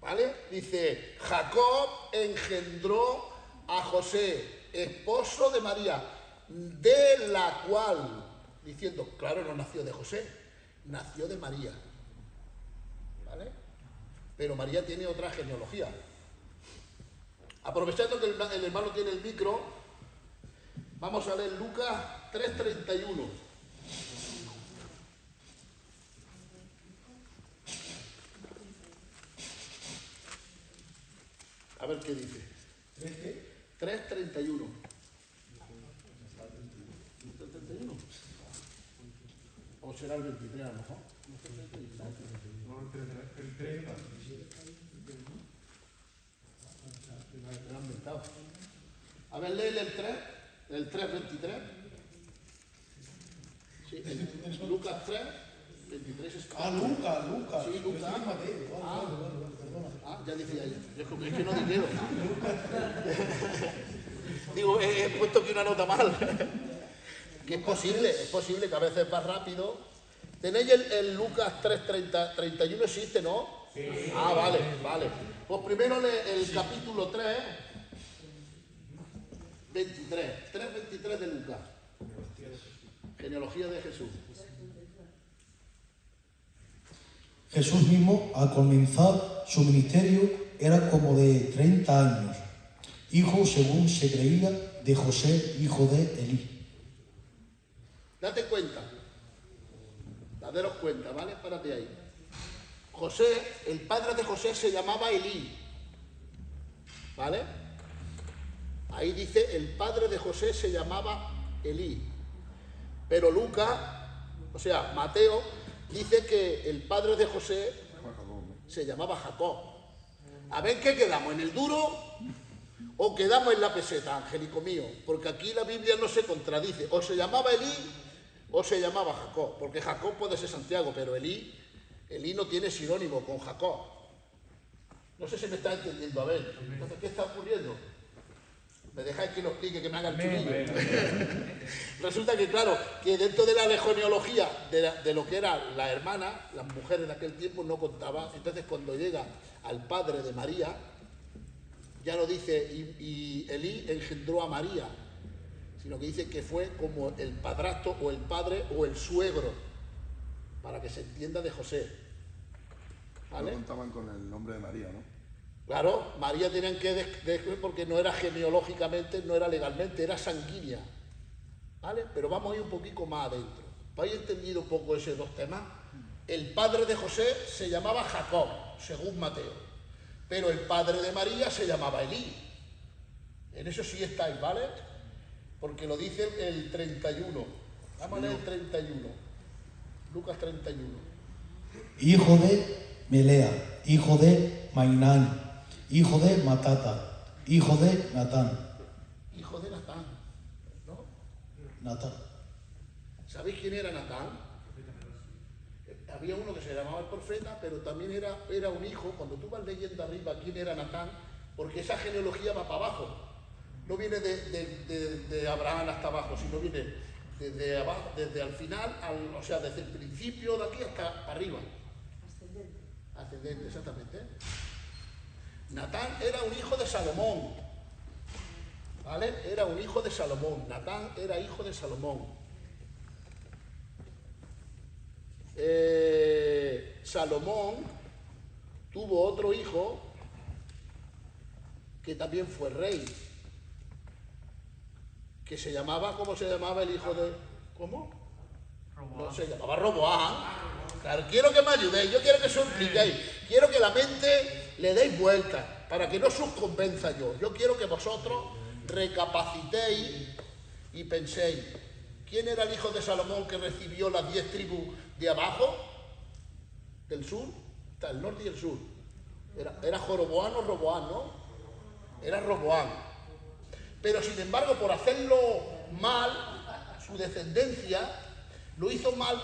¿vale? Dice, Jacob engendró a José, esposo de María, de la cual, diciendo, claro, no nació de José, nació de María, ¿vale? Pero María tiene otra genealogía. Aprovechando que el hermano tiene el micro, vamos a leer Lucas 3:31. A ver qué dice. 3:31. ¿3:31? ¿O será el 23 a lo mejor? No, el 30. A ver, léele el 3:23. Sí, Lucas 3:23 es... Lucas. Sí, Lucas. Perdona. Ya decía ella. Es que no dijeron. Digo, he puesto aquí una nota mal. Que es posible que a veces va rápido. ¿Tenéis el Lucas 3:31? ¿Existe, no? Sí. Ah, vale. Pues primero el capítulo 3, 23. 3:23 de Lucas. Genealogía de Jesús. Jesús mismo, al comenzar su ministerio, era como de 30 años, hijo, según se creía, de José, hijo de Elí. Date cuenta, daros cuenta, ¿vale? Párate ahí. José, el padre de José se llamaba Elí, ¿vale? Ahí dice, el padre de José se llamaba Elí. Pero Lucas, o sea, Mateo, dice que el padre de José se llamaba Jacob. A ver, ¿qué quedamos? ¿En el duro o quedamos en la peseta, angélico mío? Porque aquí la Biblia no se contradice. O se llamaba Elí o se llamaba Jacob. Porque Jacob puede ser Santiago, pero Elí no tiene sinónimo con Jacob. No sé si me está entendiendo. A ver, entonces, ¿qué está ocurriendo? ¿Me dejáis que lo explique, que me haga el chulillo? Resulta que, claro, que dentro de la genealogía de lo que era la hermana, las mujeres de aquel tiempo no contaban. Entonces, cuando llega al padre de María, ya no dice y Elí engendró a María, sino que dice que fue como el padrastro o el padre o el suegro, para que se entienda, de José. ¿Vale? No contaban con el nombre de María, ¿no? Claro, María tenían que descubrir porque no era genealógicamente, no era legalmente, era sanguínea. ¿Vale? Pero vamos a ir un poquito más adentro. ¿Habéis entendido un poco esos dos temas? El padre de José se llamaba Jacob, según Mateo. Pero el padre de María se llamaba Elí. En eso sí estáis, ¿vale? Porque lo dice el 31. Vamos a leer el 31. Lucas 31. Hijo de Melea, hijo de Mainán, hijo de Matata, hijo de Natán. Hijo de Natán, ¿no? Natán. ¿Sabéis quién era Natán? Había uno que se llamaba el profeta, pero también era un hijo. Cuando tú vas leyendo arriba quién era Natán, porque esa genealogía va para abajo. No viene de Abraham hasta abajo, sino viene desde abajo, desde al final, o sea, desde el principio de aquí hasta arriba. Ascendente, exactamente. Natán era un hijo de Salomón. ¿Vale? Era un hijo de Salomón. Natán era hijo de Salomón. Salomón tuvo otro hijo que también fue rey, que se llamaba, ¿cómo se llamaba el hijo de...? ¿Cómo? No, se llamaba Roboam. Claro, quiero que me ayudéis, yo quiero que os expliquéis, quiero que la mente le deis vuelta, para que no os convenza yo. Yo quiero que vosotros recapacitéis y penséis, ¿quién era el hijo de Salomón que recibió las 10 tribus de abajo, del sur? Está el norte y el sur. ¿Era Joroboam o Roboam, no? Era Roboam. Pero sin embargo, por hacerlo mal, su descendencia lo hizo mal,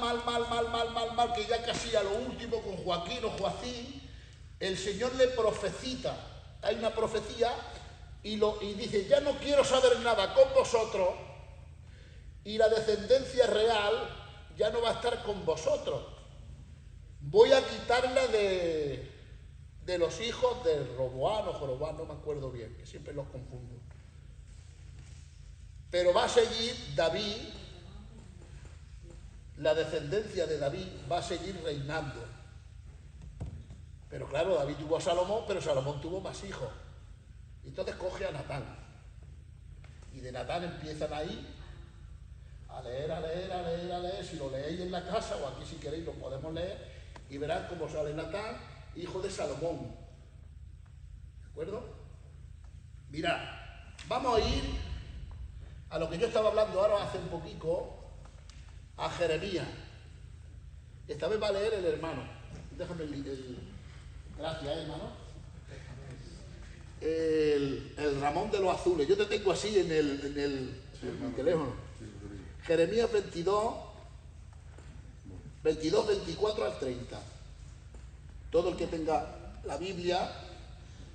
que ya casi a lo último con Joaquín o Joacín, el Señor le profetiza. Hay una profecía y dice, ya no quiero saber nada con vosotros y la descendencia real ya no va a estar con vosotros. Voy a quitarla de los hijos de Roboam o Joroboam, no me acuerdo bien, que siempre los confundo. Pero va a seguir David, la descendencia de David va a seguir reinando. Pero claro, David tuvo a Salomón, pero Salomón tuvo más hijos. Entonces coge a Natán. Y de Natán empiezan ahí a leer. Si lo leéis en la casa o aquí si queréis lo podemos leer y verán cómo sale Natán, hijo de Salomón. ¿De acuerdo? Mirad, vamos a ir a lo que yo estaba hablando ahora hace un poquito, a Jeremías. Esta vez va a leer el hermano. Déjame gracias, hermano. El Ramón de los Azules. Yo te tengo así en el teléfono. Jeremías 22, 24 al 30. Todo el que tenga la Biblia,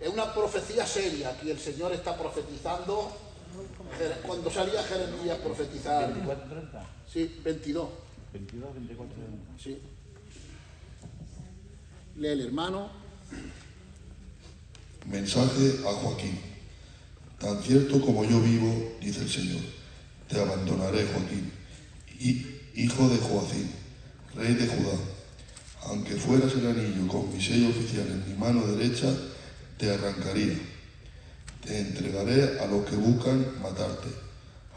es una profecía seria. Aquí el Señor está profetizando. Cuando salía Jeremías profetizar. 24, 30. Sí, 22. 22, 24, 30. Sí. Lee el hermano. Mensaje a Joaquín. Tan cierto como yo vivo, dice el Señor, te abandonaré, Joaquín, hijo de Joacim, rey de Judá. Aunque fueras el anillo con mi sello oficial en mi mano derecha, te arrancaría. Te entregaré a los que buscan matarte,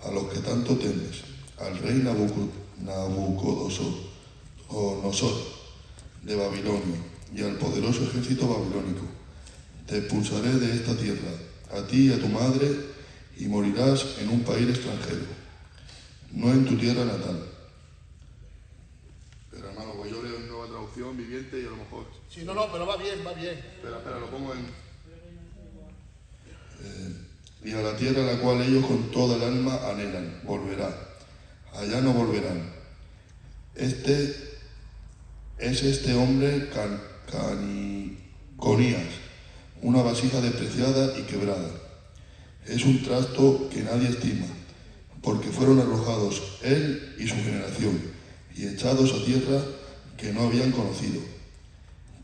a los que tanto temes, al rey Nabucodonosor de Babilonia y al poderoso ejército babilónico. Te expulsaré de esta tierra, a ti y a tu madre, y morirás en un país extranjero, no en tu tierra natal. Pero hermano, pues yo leo en Nueva Traducción Viviente y a lo mejor... Sí, no, pero va bien. Espera, lo pongo en... y a la tierra a la cual ellos con toda el alma anhelan, volverá. Allá no volverán. Este hombre Conías, una vasija despreciada y quebrada. Es un trasto que nadie estima, porque fueron arrojados él y su generación, y echados a tierra que no habían conocido.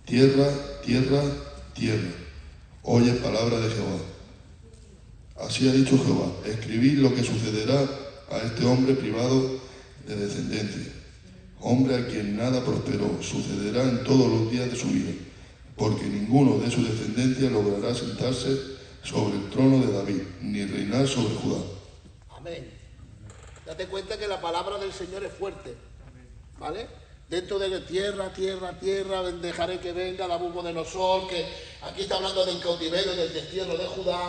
Tierra, tierra, tierra, oye palabra de Jehová. Así ha dicho Jehová, escribid lo que sucederá a este hombre privado de descendencia, hombre a quien nada prosperó, sucederá en todos los días de su vida, porque ninguno de su descendencia logrará sentarse sobre el trono de David, ni reinar sobre Judá. Amén. Date cuenta que la palabra del Señor es fuerte, ¿vale? Dentro de tierra, dejaré que venga Nabucodonosor, que aquí está hablando del cautiverio, del destierro de Judá,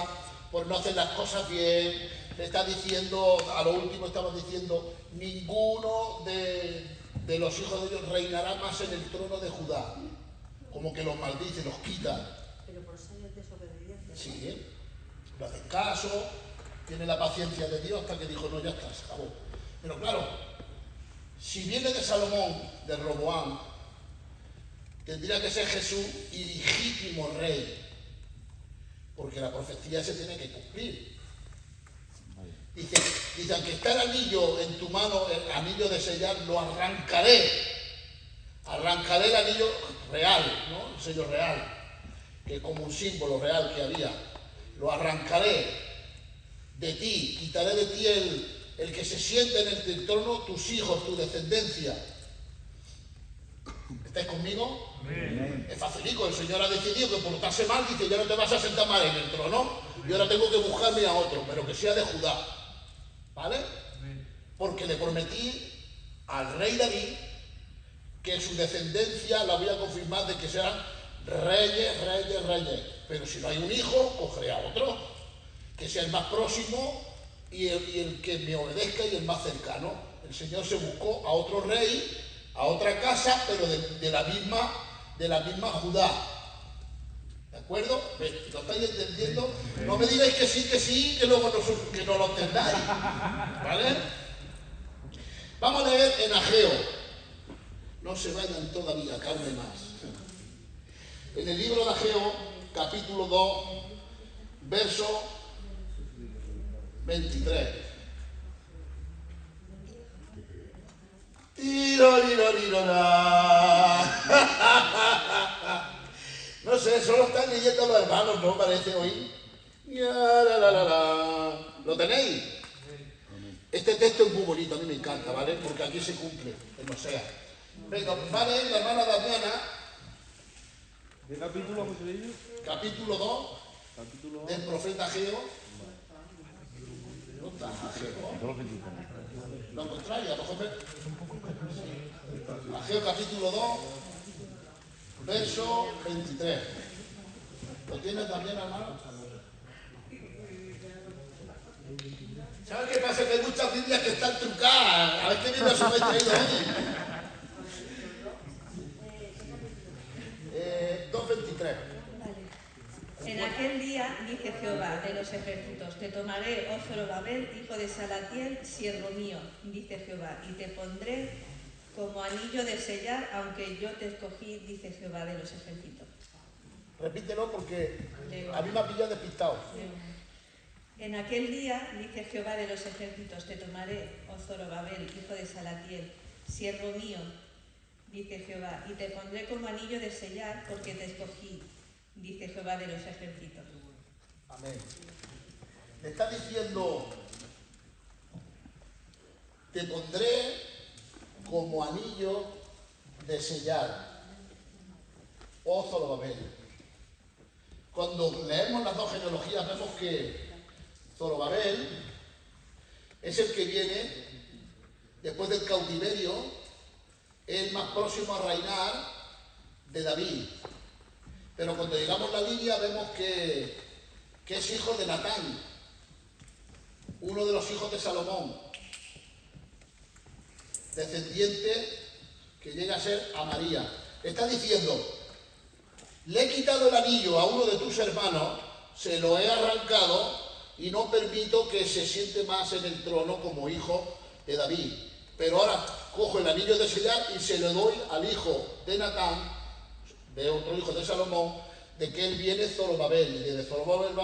por no hacer las cosas bien. Le está diciendo, a lo último estamos diciendo, ninguno de los hijos de Dios reinará más en el trono de Judá. Como que los maldice, los quita. Pero por ser desobedientes. Sí, no hacen caso, tiene la paciencia de Dios hasta que dijo, no, ya está, se acabó. Pero claro, si viene de Salomón, de Roboam, tendría que ser Jesús ilegítimo rey, porque la profecía se tiene que cumplir. Dice, aunque está el anillo en tu mano, el anillo de sellar, lo arrancaré. Arrancaré el anillo real, ¿no? El sello real, que es como un símbolo real que había. Lo arrancaré de ti, quitaré de ti el que se siente en el trono, tus hijos, tu descendencia. ¿Estáis conmigo? Amén. Es facilico, el Señor ha decidido que por portarse mal, dice, ya no te vas a sentar mal en el trono, y ahora tengo que buscarme a otro, pero que sea de Judá. ¿Vale? Porque le prometí al rey David que su descendencia la voy a confirmar de que sean reyes. Pero si no hay un hijo, cogeré a otro, que sea el más próximo y el que me obedezca y el más cercano. El Señor se buscó a otro rey, a otra casa, pero de la misma Judá. ¿De acuerdo? ¿Lo estáis entendiendo? No me digáis que sí, que luego que no lo entendáis. ¿Vale? Vamos a leer en Ageo. No se vayan todavía, carne más. En el libro de Ageo, capítulo 2, verso 23. No sé, solo están leyendo los hermanos, ¿no? Parece hoy. ¿Lo tenéis? Este texto es muy bonito, a mí me encanta, ¿vale? Porque aquí se cumple, en Osea. Venga, va a leer la hermana Damiana. ¿Qué capítulo hemos leído? Capítulo 2 del profeta Ageo. ¿Dónde está Ageo? Lo encontráis, a lo mejor Ageo capítulo 2, verso 23. ¿Lo tienes también, hermano? ¿Sabes qué pasa? Que hay muchas Biblias que están trucadas. A ver qué Biblia se me ha traído hoy. 2:23. En aquel día, dice Jehová de los ejércitos, te tomaré, oh Zorobabel, hijo de Salatiel, siervo mío, dice Jehová, y te pondré como anillo de sellar, aunque yo te escogí, dice Jehová de los ejércitos. Repítelo porque a mí me ha pillado despistado. En aquel día, dice Jehová de los ejércitos, te tomaré, oh Zorobabel, hijo de Salatiel, siervo mío, dice Jehová, y te pondré como anillo de sellar, porque te escogí, dice Jehová de los ejércitos. Amén. Le está diciendo te pondré como anillo de sellar, oh Zorobabel. Cuando leemos las dos genealogías vemos que Zorobabel es el que viene después del cautiverio, el más próximo a reinar de David. Pero cuando llegamos a la Biblia vemos que es hijo de Natán, uno de los hijos de Salomón, descendiente que llega a ser a María. Está diciendo, le he quitado el anillo a uno de tus hermanos, se lo he arrancado y no permito que se siente más en el trono como hijo de David. Pero ahora cojo el anillo de sellar y se lo doy al hijo de Natán, de otro hijo de Salomón, de que él viene Zorobabel, y de Zorobabel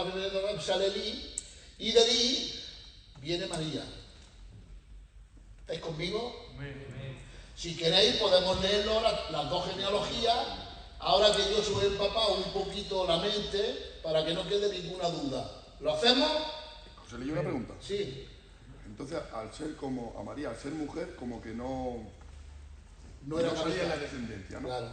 sale Elí, y de Elí viene María. ¿Estáis conmigo? Si queréis podemos leerlo las dos genealogías, ahora que yo soy empapado un poquito la mente, para que no quede ninguna duda. ¿Lo hacemos? José, le una pregunta. Sí. Entonces, al ser como a María, al ser mujer, como que no era salía en la descendencia, ¿no? Claro.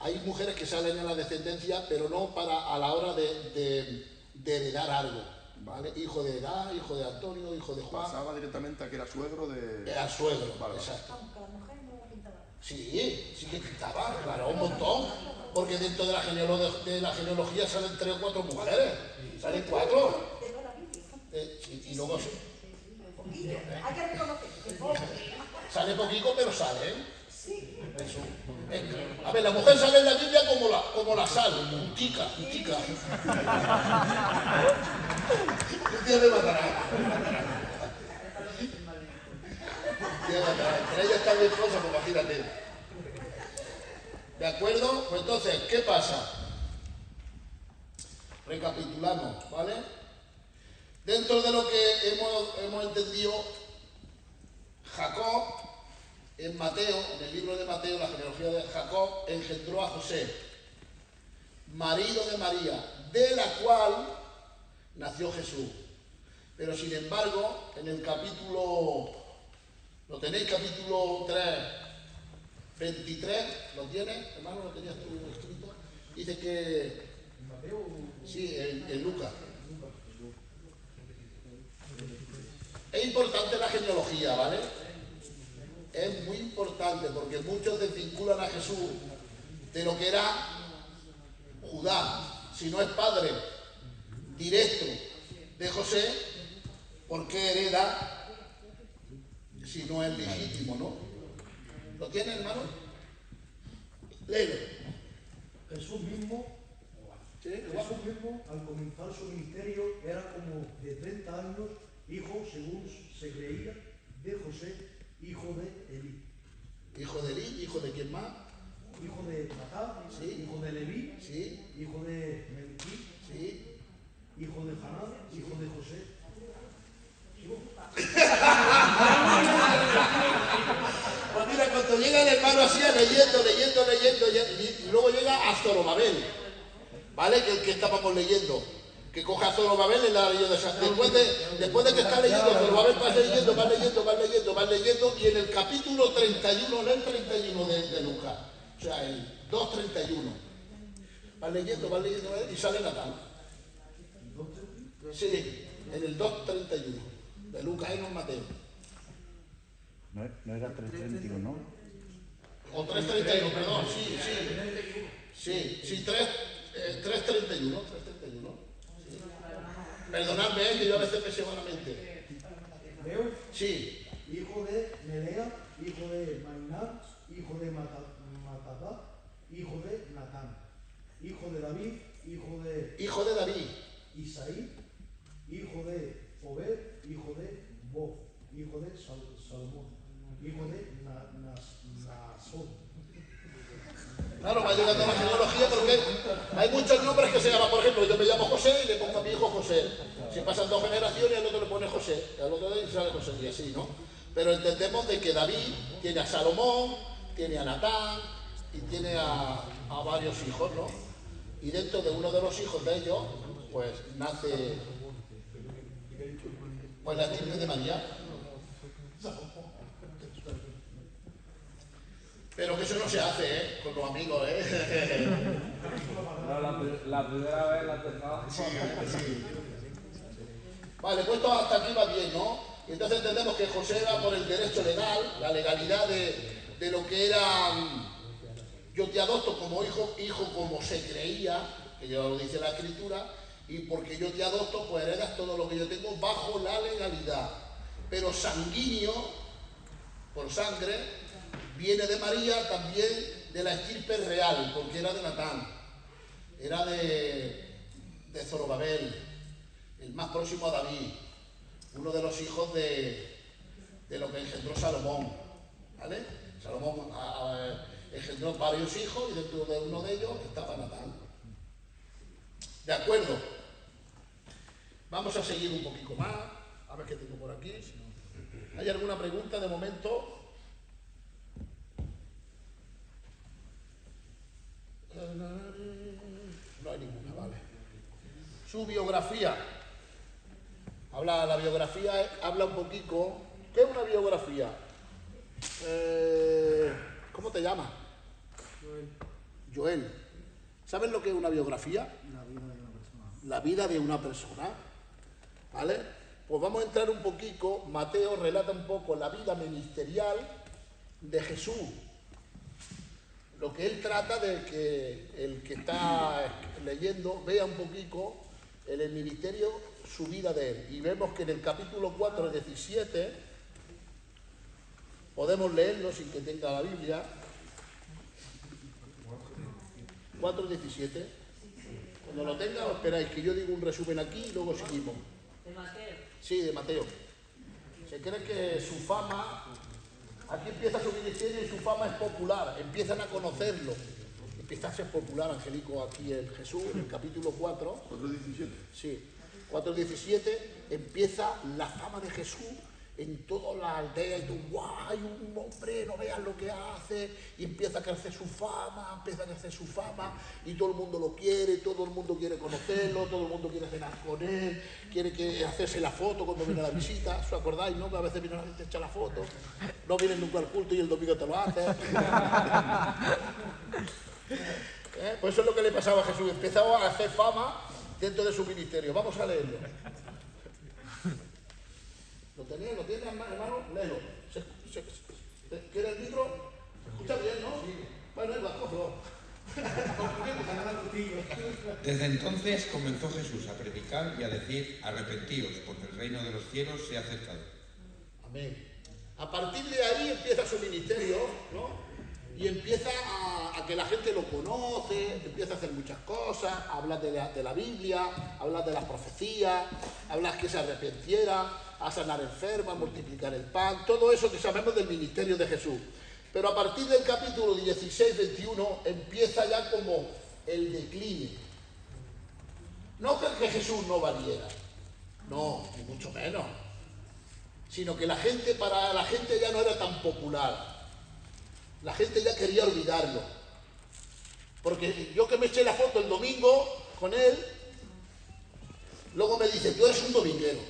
Hay mujeres que salen en la descendencia, pero no a la hora de heredar algo, ¿vale? Hijo de Edad, hijo de Antonio, hijo de Juan. Pasaba directamente a que era suegro de... Era suegro, vale, exacto. Aunque la mujer no la pintaba. Sí, sí que pintaba, claro, un montón. Porque dentro de la genealogía salen 3 o 4 mujeres. Salen 4. De toda la Biblia. Y luego Poquillo. Hay que reconocer que poco. sale poquito, pero sale, ¿eh? Sí. Eso. A ver, la mujer sale en la Biblia como la sal, puntica. Un día me matará. Entre ella está mi esposa, pues imagínate. ¿De acuerdo? Pues entonces, ¿qué pasa? Recapitulamos, ¿vale? Dentro de lo que hemos entendido, Jacob, en Mateo, en el libro de Mateo, la genealogía de Jacob, engendró a José, marido de María, de la cual nació Jesús. Pero sin embargo, en el capítulo, ¿lo tenéis? Capítulo 3, 23, ¿lo tienes? Hermano, ¿lo tenías tú escrito? Dice que... ¿En Mateo? Sí, en Lucas. Es importante la genealogía, ¿vale? Es muy importante porque muchos desvinculan a Jesús de lo que era Judá. Si no es padre directo de José, ¿por qué hereda si no es legítimo, no? ¿Lo tiene, hermano? Léelo. Jesús mismo, al comenzar su ministerio, era como de 30 años, hijo, según se creía, de José, hijo de Elí. ¿Hijo de Elí? ¿Hijo de quién más? Hijo de Matá, sí. Hijo de Leví, sí. Hijo de Melquí, sí. Hijo de Haná, hijo de José. Pues mira, cuando llega el hermano así, leyendo, y luego llega a Zorobabel, ¿vale? Que el que estábamos leyendo, que coge a Zorobabel en la leyenda. Después de que está leyendo, Zorobabel va leyendo, y en el capítulo 31, lee el 31 de Lucas, o sea, el 2:31, va leyendo, y sale Natán. Sí, en el 2:31. De Lucas, no Mateo. No era 3:31, ¿no? O 3:31, perdón, sí, 3:31. Perdonadme, que yo a veces me llevo la mente. Leo, sí. Hijo de Melea, hijo de Mainán, hijo de Matatá, hijo de Natán, hijo de David, hijo de David, Isaí, hijo de Obed, hijo de Boz, hijo de Salomón, hijo de Naasón. Claro, va llegando la genealogía porque hay muchos nombres que se llaman, por ejemplo, yo me llamo José y le pongo a mi hijo José. Si pasan 2 generaciones, al otro le pone José, al otro le sale José, y así, ¿no? Pero entendemos de que David tiene a Salomón, tiene a Natán y tiene a varios hijos, ¿no? Y dentro de uno de los hijos de ellos, pues nace... Pues la Virgen de María. Pero que eso no se hace, con los amigos, No, la primera vez la tocaba. Sí. Vale, pues esto hasta aquí va bien, ¿no? Y entonces entendemos que José era por el derecho legal, la legalidad de lo que era, yo te adopto como hijo como se creía, que ya lo dice la Escritura, y porque yo te adopto, pues heredas todo lo que yo tengo bajo la legalidad. Pero sanguíneo, por sangre, viene de María también de la estirpe real, porque era de Natán, era de Zorobabel, el más próximo a David, uno de los hijos de lo que engendró Salomón, ¿vale? Salomón engendró varios hijos y dentro de uno de ellos estaba Natán. ¿De acuerdo? Vamos a seguir un poquito más, a ver qué tengo por aquí. ¿Hay alguna pregunta de momento? No hay ninguna, vale. Su biografía. La biografía habla un poquito. ¿Qué es una biografía? ¿Cómo te llamas? Joel. ¿Sabes lo que es una biografía? La vida de una persona. ¿Vale? Pues vamos a entrar un poquito. Mateo relata un poco la vida ministerial de Jesús. Lo que él trata de que el que está leyendo vea un poquito en el ministerio su vida de él. Y vemos que en el capítulo 4, 17, podemos leerlo sin que tenga la Biblia. 4, 17. Cuando lo tenga, os esperáis que yo diga un resumen aquí y luego seguimos. ¿De Mateo? Sí, de Mateo. Se cree que su fama... Aquí empieza su ministerio y su fama es popular, empiezan a conocerlo. Empieza a ser popular, Angelico, aquí en Jesús, en el capítulo 4. 4:17. Sí, 4:17 empieza la fama de Jesús en toda la aldea y tú, ¡guau! Hay un hombre, no veas lo que hace, y empieza a crecer su fama, y todo el mundo lo quiere, todo el mundo quiere conocerlo, todo el mundo quiere cenar con él, quiere hacerse la foto cuando viene a la visita. ¿Os acordáis, no? Que a veces viene la gente a echar la foto, no vienen nunca al culto y el domingo te lo hace. Pues eso es lo que le pasaba a Jesús, empezaba a hacer fama dentro de su ministerio. Vamos a leerlo. ¿Lo tenéis, hermano? Léelo. ¿Quiere el micro? ¿Se escucha bien, no? Sí. Bueno, ahí va, cógelo. Desde entonces comenzó Jesús a predicar y a decir: arrepentíos, porque el reino de los cielos se ha acercado. Amén. A partir de ahí empieza su ministerio, ¿no? Y empieza a que la gente lo conoce, empieza a hacer muchas cosas, habla de la Biblia, habla de las profecías, habla que se arrepentiera, a sanar enfermos, a multiplicar el pan, todo eso que sabemos del ministerio de Jesús. Pero a partir del capítulo 16, 21, empieza ya como el decline. No que Jesús no valiera, no, ni mucho menos, sino que para la gente ya no era tan popular. La gente ya quería olvidarlo. Porque yo que me eché la foto el domingo con él, luego me dice, tú eres un dominguero.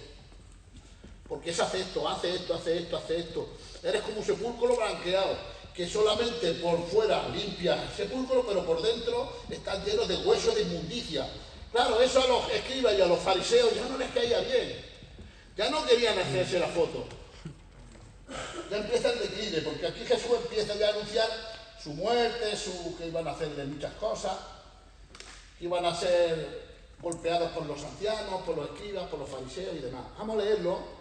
Porque hace esto. Eres como un sepulcro blanqueado, que solamente por fuera limpia el sepulcro, pero por dentro está lleno de huesos de inmundicia. Claro, eso a los escribas y a los fariseos ya no les caía bien. Ya no querían hacerse la foto. Ya empieza el decline, porque aquí Jesús empieza ya a anunciar su muerte, que iban a hacerle muchas cosas, que iban a ser golpeados por los ancianos, por los escribas, por los fariseos y demás. Vamos a leerlo.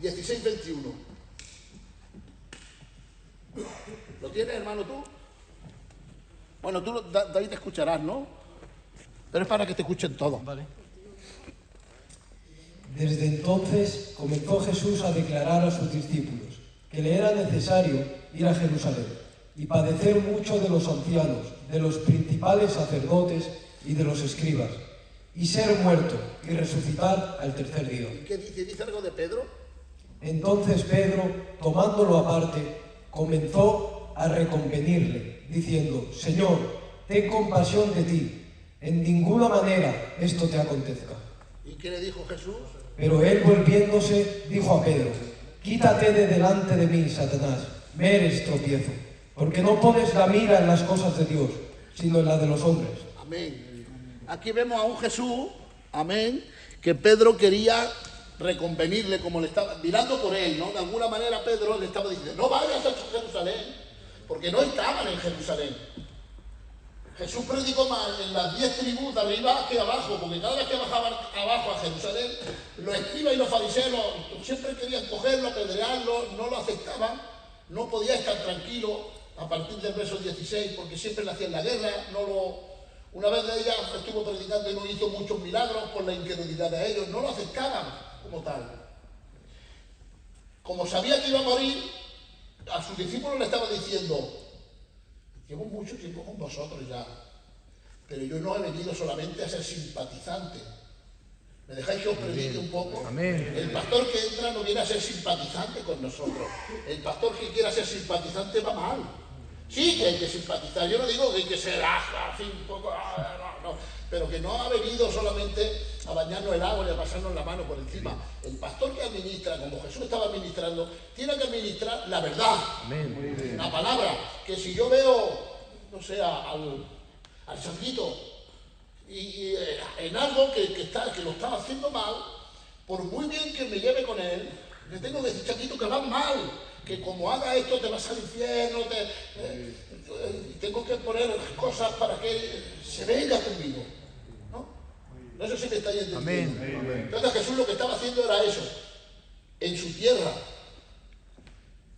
16, 21. ¿Lo tienes, hermano, tú? Bueno, tú, David, te escucharás, ¿no? Pero es para que te escuchen todos. Vale. Desde entonces comenzó Jesús a declarar a sus discípulos que le era necesario ir a Jerusalén y padecer mucho de los ancianos, de los principales sacerdotes y de los escribas, y ser muerto y resucitar al tercer día. ¿Y qué dice? ¿Dice algo de Pedro? Entonces Pedro, tomándolo aparte, comenzó a reconvenirle, diciendo: Señor, ten compasión de ti, en ninguna manera esto te acontezca. ¿Y qué le dijo Jesús? Pero él, volviéndose, dijo a Pedro: quítate de delante de mí, Satanás, me eres tropiezo, porque no pones la mira en las cosas de Dios, sino en la de los hombres. Amén. Aquí vemos a un Jesús, amén, que Pedro quería reconvenirle, como le estaba mirando por él, ¿no? De alguna manera Pedro le estaba diciendo, no vayas a Jerusalén, porque no estaban en Jerusalén. Jesús predicó más en las 10 tribus de arriba que abajo, porque cada vez que bajaban abajo a Jerusalén, los escribas y los fariseos siempre querían cogerlo, apedrearlo, no lo aceptaban, no podía estar tranquilo a partir del verso 16, porque siempre le hacían la guerra, una vez de ella estuvo predicando y no hizo muchos milagros por la incredulidad de ellos, no lo aceptaban como tal. Como sabía que iba a morir, a sus discípulos le estaba diciendo, llevo mucho tiempo con vosotros ya, pero yo no he venido solamente a ser simpatizante. ¿Me dejáis que os predique un poco? Amén. El pastor que entra no viene a ser simpatizante con nosotros. El pastor que quiera ser simpatizante va mal. Sí que hay que simpatizar, yo no digo que hay que ser así un poco, no, pero que no ha venido solamente a bañarnos el agua y a pasarnos la mano por encima. El pastor que administra, como Jesús estaba administrando, tiene que administrar la verdad, la palabra, que si yo veo, no sé, al changuito y en algo que lo está haciendo mal, por muy bien que me lleve con él, le tengo que decir, changuito, que vas mal, que como haga esto te vas al infierno, tengo que poner cosas para que se venga conmigo, ¿no? No sé si me estáis entendiendo. Amén. Entonces Jesús lo que estaba haciendo era eso, en su tierra.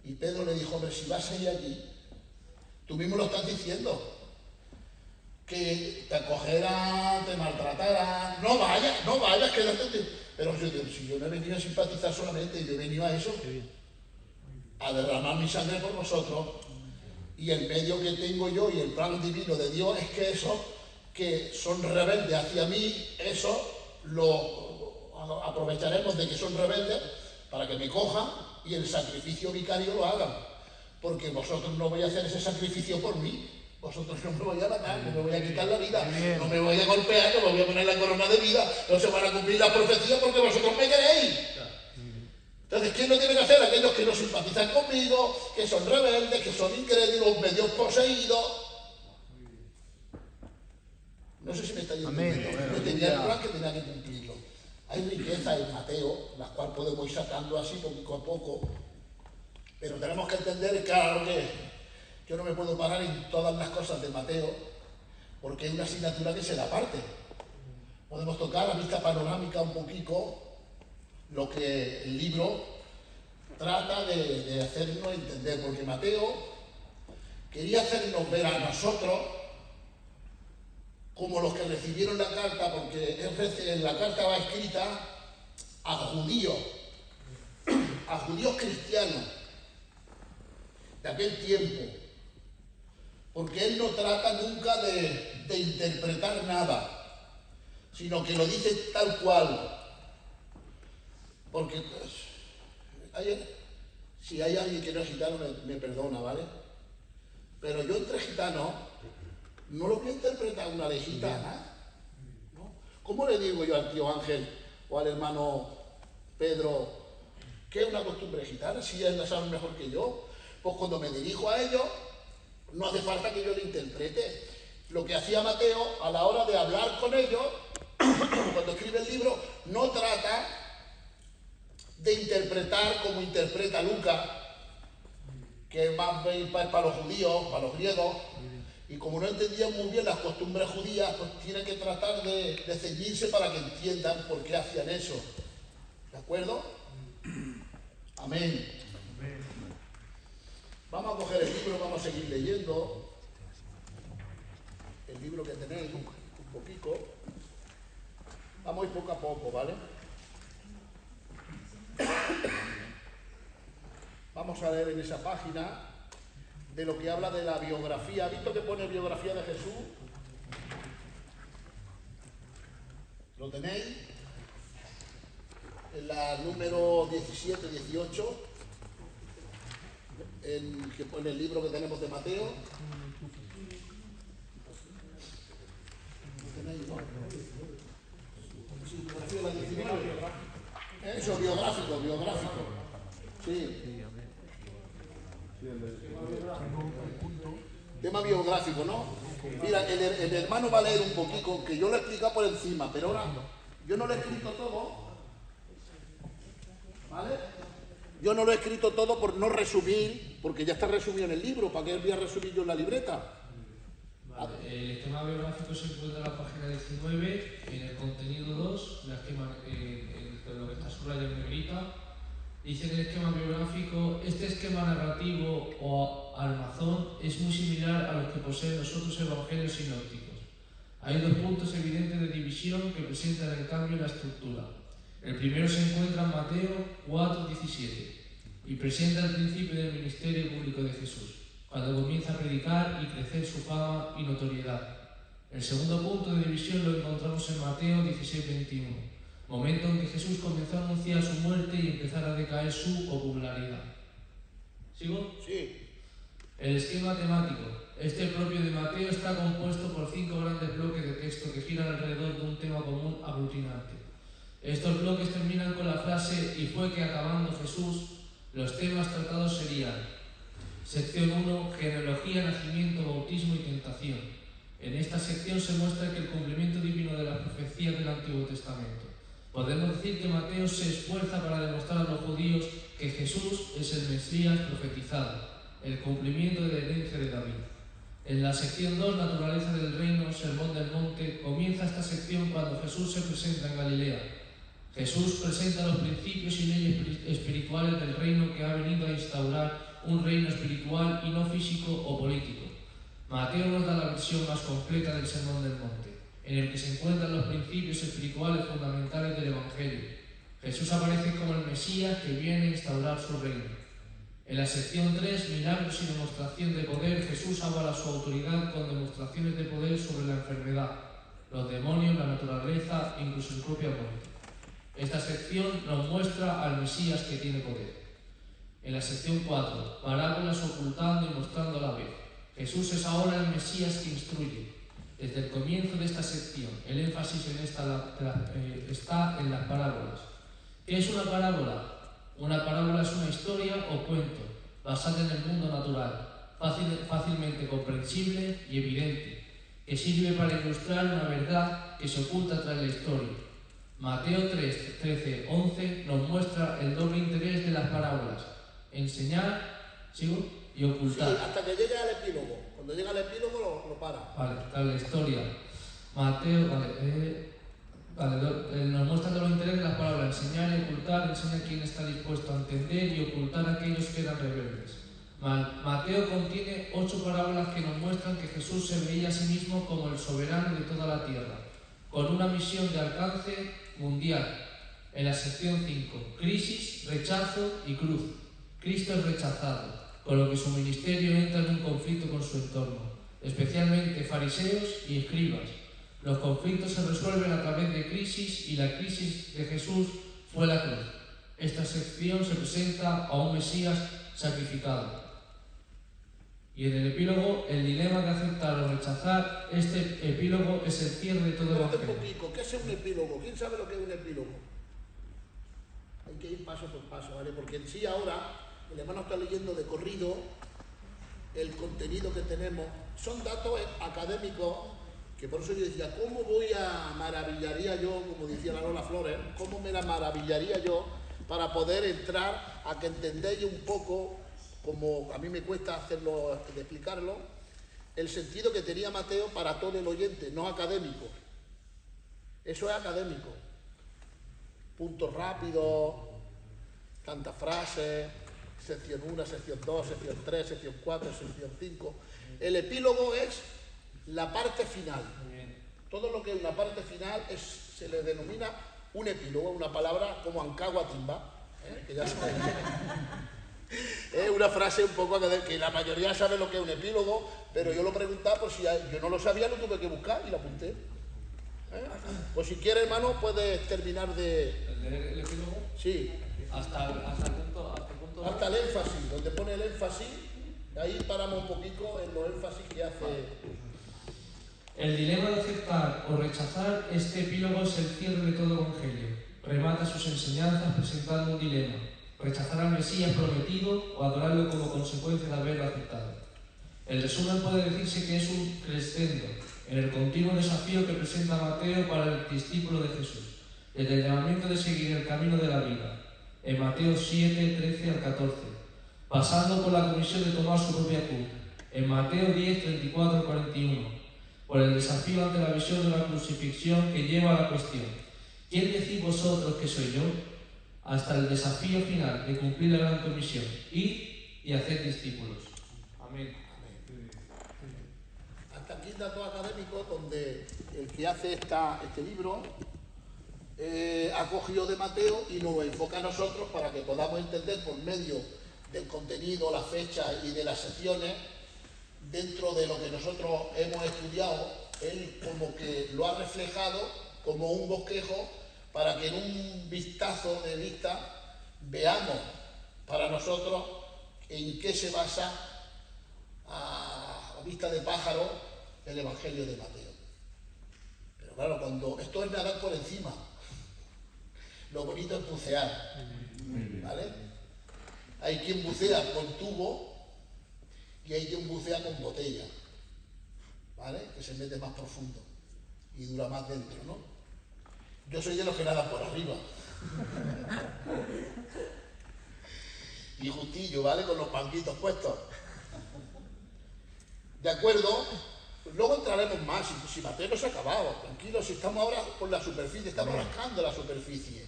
Y Pedro le dijo, hombre, si vas a ir allí, tú mismo lo estás diciendo, que te acogerán, te maltratarán, no vayas, quédate. Pero yo digo, si yo no he venido a simpatizar solamente, yo he venido a eso, a derramar mi sangre por vosotros, y el medio que tengo yo y el plan divino de Dios es que esos que son rebeldes hacia mí, eso lo aprovecharemos de que son rebeldes para que me cojan y el sacrificio vicario lo hagan, porque vosotros no vais a hacer ese sacrificio por mí, vosotros no me voy a matar, no me voy a quitar la vida, no me voy a golpear, no me voy a poner la corona de vida, no se van a cumplir las profecías porque vosotros me queréis. Entonces, ¿quién lo tiene que hacer? Aquellos que no simpatizan conmigo, que son rebeldes, que son incrédulos, medios poseídos. No sé si me estáis entendiendo. Yo tenía el plan que tenía que cumplirlo. Hay riqueza en Mateo, las cuales podemos ir sacando así poco a poco. Pero tenemos que entender, claro, que yo no me puedo parar en todas las cosas de Mateo, porque es una asignatura que se da aparte. Podemos tocar a vista panorámica un poquito lo que el libro trata de hacernos entender, porque Mateo quería hacernos ver a nosotros como los que recibieron la carta, porque la carta va escrita a judíos cristianos de aquel tiempo, porque él no trata nunca de interpretar nada, sino que lo dice tal cual. Porque si hay alguien que no es gitano, me perdona, ¿vale? Pero yo entre gitanos no lo voy a interpretar una de gitana, ¿no? ¿Cómo le digo yo al tío Ángel o al hermano Pedro que es una costumbre gitana? Si ellos la saben mejor que yo, pues cuando me dirijo a ellos no hace falta que yo lo interprete. Lo que hacía Mateo a la hora de hablar con ellos, cuando escribe el libro, no trata de interpretar como interpreta Lucas, que es más bien para los judíos, para los griegos, y como no entendían muy bien las costumbres judías, pues tiene que tratar de ceñirse para que entiendan por qué hacían eso. ¿De acuerdo? Amén. Vamos a coger el libro, vamos a seguir leyendo el libro que tenéis, un poquito. Vamos a ir poco a poco, ¿vale? Vamos a leer en esa página de lo que habla de la biografía. ¿Ha visto que pone biografía de Jesús? ¿Lo tenéis? En la número 17, 18, en el libro que tenemos de Mateo. ¿Lo tenéis, no? Sí, biografía de la 19. Eso, biográfico. Sí. Tema biográfico, ¿no? Mira, el hermano va a leer un poquito, que yo lo he explicado por encima, pero ahora yo no lo he escrito todo, ¿vale? Yo no lo he escrito todo por no resumir, porque ya está resumido en el libro, ¿para qué voy a resumir yo en la libreta? Vale, el esquema biográfico se encuentra en la página 19, en el contenido 2, el esquema, en lo que está subrayado en negrita. Dice en el esquema biográfico: este esquema narrativo o armazón es muy similar a los que poseen los otros evangelios sinópticos. Hay dos puntos evidentes de división que presentan el cambio en la estructura. El primero se encuentra en Mateo 4:17 y presenta el principio del ministerio público de Jesús, cuando comienza a predicar y crecer su fama y notoriedad. El segundo punto de división lo encontramos en Mateo 16:21, momento en que Jesús comenzó a anunciar su muerte y empezar a decaer su popularidad. ¿Sigo? Sí. El esquema temático. Este propio de Mateo está compuesto por 5 grandes bloques de texto que giran alrededor de un tema común aglutinante. Estos bloques terminan con la frase: y fue que acabando Jesús, los temas tratados serían: sección 1, genealogía, nacimiento, bautismo y tentación. En esta sección se muestra que el cumplimiento divino de las profecías del Antiguo Testamento. Podemos decir que Mateo se esfuerza para demostrar a los judíos que Jesús es el Mesías profetizado, el cumplimiento de la herencia de David. En la sección 2, naturaleza del reino, sermón del monte, comienza esta sección cuando Jesús se presenta en Galilea. Jesús presenta los principios y leyes espirituales del reino que ha venido a instaurar un reino espiritual y no físico o político. Mateo nos da la versión más completa del sermón del monte, en el que se encuentran los principios espirituales fundamentales del Evangelio. Jesús aparece como el Mesías que viene a instaurar su reino. En la sección 3, milagros y demostración de poder, Jesús avala su autoridad con demostraciones de poder sobre la enfermedad, los demonios, la naturaleza e incluso el propio muerte. Esta sección nos muestra al Mesías que tiene poder. En la sección 4, parábolas ocultando y mostrando a la vez. Jesús es ahora el Mesías que instruye. Desde el comienzo de esta sección, el énfasis en está en las parábolas. ¿Qué es una parábola? Una parábola es una historia o cuento basada en el mundo natural, fácilmente comprensible y evidente, que sirve para ilustrar una verdad que se oculta tras la historia. Mateo 3, 13, 11 nos muestra el doble interés de las parábolas: enseñar, ¿sigo? Y ocultar. Sí, hasta que llegue al epílogo. Cuando llega al epílogo lo para. Vale, tras la historia. Mateo, nos muestra todo el interés de las palabras: enseñar y ocultar, enseña a quien está dispuesto a entender y ocultar a aquellos que eran rebeldes. Mateo contiene 8 parábolas que nos muestran que Jesús se veía a sí mismo como el soberano de toda la tierra, con una misión de alcance mundial. En la sección 5, crisis, rechazo y cruz. Cristo es rechazado, con lo que su ministerio entra en un conflicto con su entorno, especialmente fariseos y escribas. Los conflictos se resuelven a través de crisis y la crisis de Jesús fue la cruz. Esta sección se presenta a un Mesías sacrificado. Y en el epílogo, el dilema de aceptar o rechazar. Este epílogo es el cierre de todo el Evangelio. ¿Qué es un epílogo? ¿Quién sabe lo que es un epílogo? Hay que ir paso por paso, ¿vale? Porque en sí ahora el hermano está leyendo de corrido el contenido que tenemos. Son datos académicos que por eso yo decía, ¿cómo maravillaría yo, como decía la Lola Flores, cómo me la maravillaría yo para poder entrar a que entendáis un poco, como a mí me cuesta hacerlo, de explicarlo, el sentido que tenía Mateo para todo el oyente, no académico. Eso es académico. Puntos rápidos, tantas frases, sección 1, sección 2, sección 3, sección 4, sección 5. El epílogo es la parte final. Todo lo que es una parte final se le denomina un epílogo, una palabra como ancagua timba, que ya sabéis. Es una frase un poco que la mayoría sabe lo que es un epílogo, pero yo lo preguntaba por si yo no lo sabía, lo tuve que buscar y lo apunté. Pues si quieres, hermano, puedes terminar de... ¿El epílogo? Sí. Hasta el punto... Hasta el énfasis, donde pone el énfasis, ahí paramos un poquito en los énfasis que hace... El dilema de aceptar o rechazar. Este epílogo es el cierre de todo Evangelio. Remata sus enseñanzas presentando un dilema: rechazar al Mesías prometido o adorarlo como consecuencia de haberlo aceptado. En resumen, puede decirse que es un crescendo en el continuo desafío que presenta Mateo para el discípulo de Jesús, desde el llamamiento de seguir el camino de la vida, en Mateo 7, 13 al 14, pasando por la comisión de tomar su propia cruz, en Mateo 10, 34 al 41, por el desafío ante la visión de la crucifixión que lleva a la cuestión: ¿quién decís vosotros que soy yo?, hasta el desafío final de cumplir la gran comisión: id y hacer discípulos. Amén. Hasta aquí el dato académico donde el que hace este libro ha cogido de Mateo y nos lo enfoca a nosotros para que podamos entender por medio del contenido, las fechas y de las secciones, dentro de lo que nosotros hemos estudiado, él como que lo ha reflejado como un bosquejo para que en un vistazo de vista veamos para nosotros en qué se basa a vista de pájaro el Evangelio de Mateo. Pero claro, cuando esto es nadar por encima, lo bonito es bucear, ¿vale? Hay quien bucea con tubo y hay quien bucea con botella, ¿vale? Que se mete más profundo y dura más dentro, ¿no? Yo soy de los que nadan por arriba. Y justillo, ¿vale? Con los banquitos puestos. ¿De acuerdo? Luego entraremos más, si Mateo no se ha acabado, tranquilo, si estamos ahora por la superficie, estamos rascando la superficie.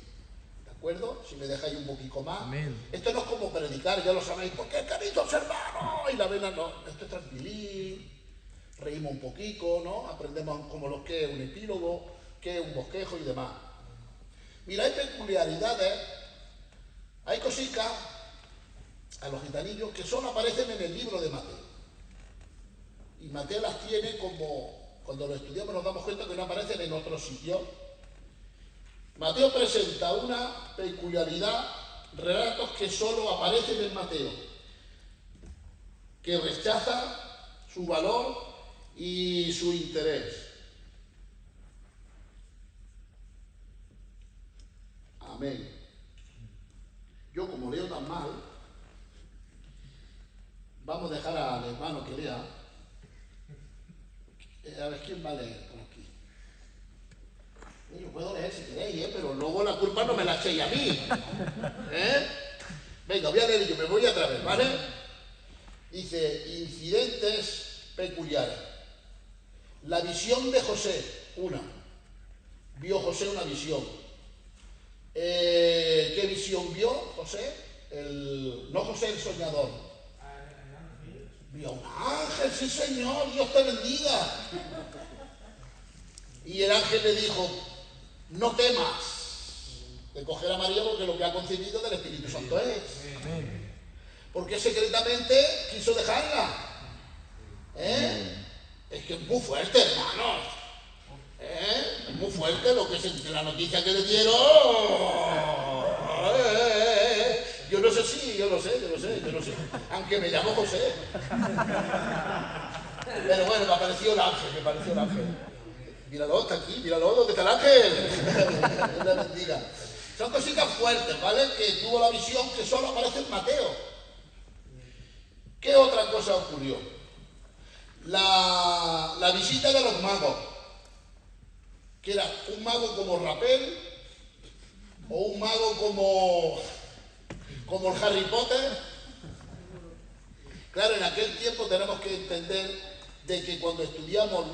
¿De acuerdo? Si me dejáis un poquito más. Amén. Esto no es como predicar, ya lo sabéis, porque queridos hermanos, y la vena no, esto es tranquilín, reímos un poquito, ¿no? Aprendemos como lo que es un epílogo, que es un bosquejo y demás. Mira, hay peculiaridades, hay cositas a los gitanillos que solo aparecen en el libro de Mateo. Y Mateo las tiene como, cuando lo estudiamos nos damos cuenta que no aparecen en otros sitios. Mateo presenta una peculiaridad, relatos que solo aparecen en Mateo, que rechaza su valor y su interés. Amén. Yo, como leo tan mal, vamos a dejar al hermano que lea. A ver, ¿quién va a leer por aquí? Yo puedo leer si queréis, pero luego la culpa no me la echéis a mí. Venga, voy a leer yo, me voy a través, ¿vale? Dice, incidentes peculiares. La visión de José, una. Vio José una visión. ¿Qué visión vio José? No José el soñador. Vio un ángel, sí señor, Dios te bendiga. Y el ángel le dijo, no temas de coger a María porque lo que ha concebido del Espíritu Santo es. Porque secretamente quiso dejarla. Es que es muy fuerte, hermanos. Es muy fuerte lo que es la noticia que le dieron. Yo no sé si, yo lo sé. Aunque me llamo José. Pero bueno, me pareció el ángel. Míralo, está aquí, míralo, ¿dónde está el ángel? Dios le bendiga. Son cositas fuertes, ¿vale? Que tuvo la visión que solo aparece en Mateo. ¿Qué otra cosa ocurrió? La visita de los magos, que era un mago como Rapel o un mago como el Harry Potter. Claro, en aquel tiempo tenemos que entender de que cuando estudiamos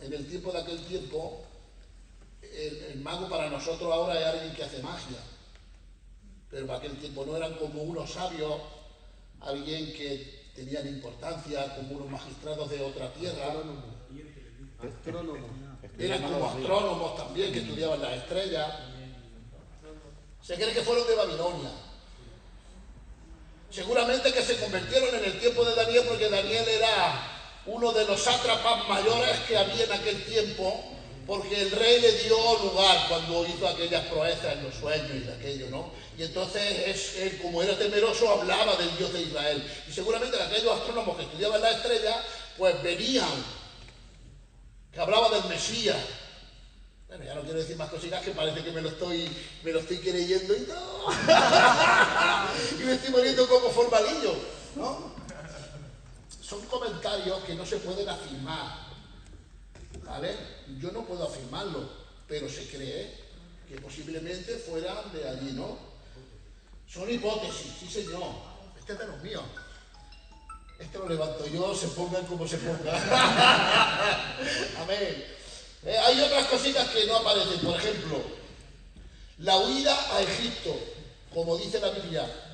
en el tiempo de aquel tiempo, el mago para nosotros ahora es alguien que hace magia, pero para aquel tiempo no, eran como unos sabios, alguien que tenían importancia, como unos magistrados de otra tierra. Eran como astrónomos también, que estudiaban las estrellas. Se cree que fueron de Babilonia. Seguramente que se convirtieron en el tiempo de Daniel, porque Daniel era uno de los sátrapas mayores que había en aquel tiempo, porque el rey le dio lugar cuando hizo aquellas proezas en los sueños y de aquello, ¿no? Y entonces él, como era temeroso, hablaba del Dios de Israel. Y seguramente aquellos astrónomos que estudiaban las estrellas, pues venían, que hablaba del Mesías. Bueno, ya no quiero decir más cositas, que parece que me lo estoy creyendo y no. Y me estoy poniendo como formalillo, ¿no? son comentarios que no se pueden afirmar, ¿vale? Yo no puedo afirmarlo, pero se cree que posiblemente fueran de allí, ¿no? Son hipótesis, sí señor. Este es de los míos. Este lo levanto yo, se pongan como se pongan. Amén. Hay otras cositas que no aparecen. Por ejemplo, la huida a Egipto, como dice la Biblia.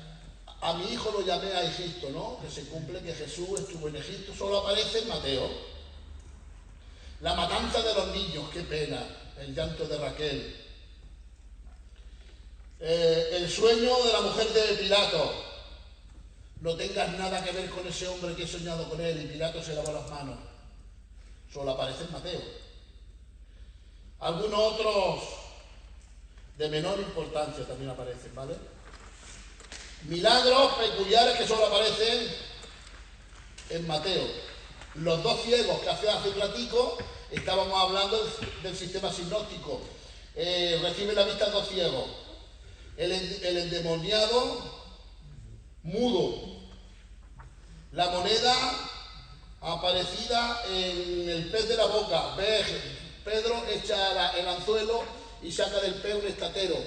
A mi hijo lo llamé a Egipto, ¿no? Que se cumple que Jesús estuvo en Egipto. Solo aparece en Mateo. La matanza de los niños, qué pena. El llanto de Raquel. El sueño de la mujer de Pilato. No tengas nada que ver con ese hombre que he soñado con él. Y Pilato se lavó las manos. Solo aparece en Mateo. Algunos otros de menor importancia también aparecen, ¿vale? Milagros peculiares que solo aparecen en Mateo. Los dos ciegos que hace un ratico estábamos hablando del sistema sinóptico. Recibe la vista dos ciegos. El endemoniado mudo. La moneda aparecida en el pez de la boca. Pedro echa el anzuelo y saca del pez un estatero,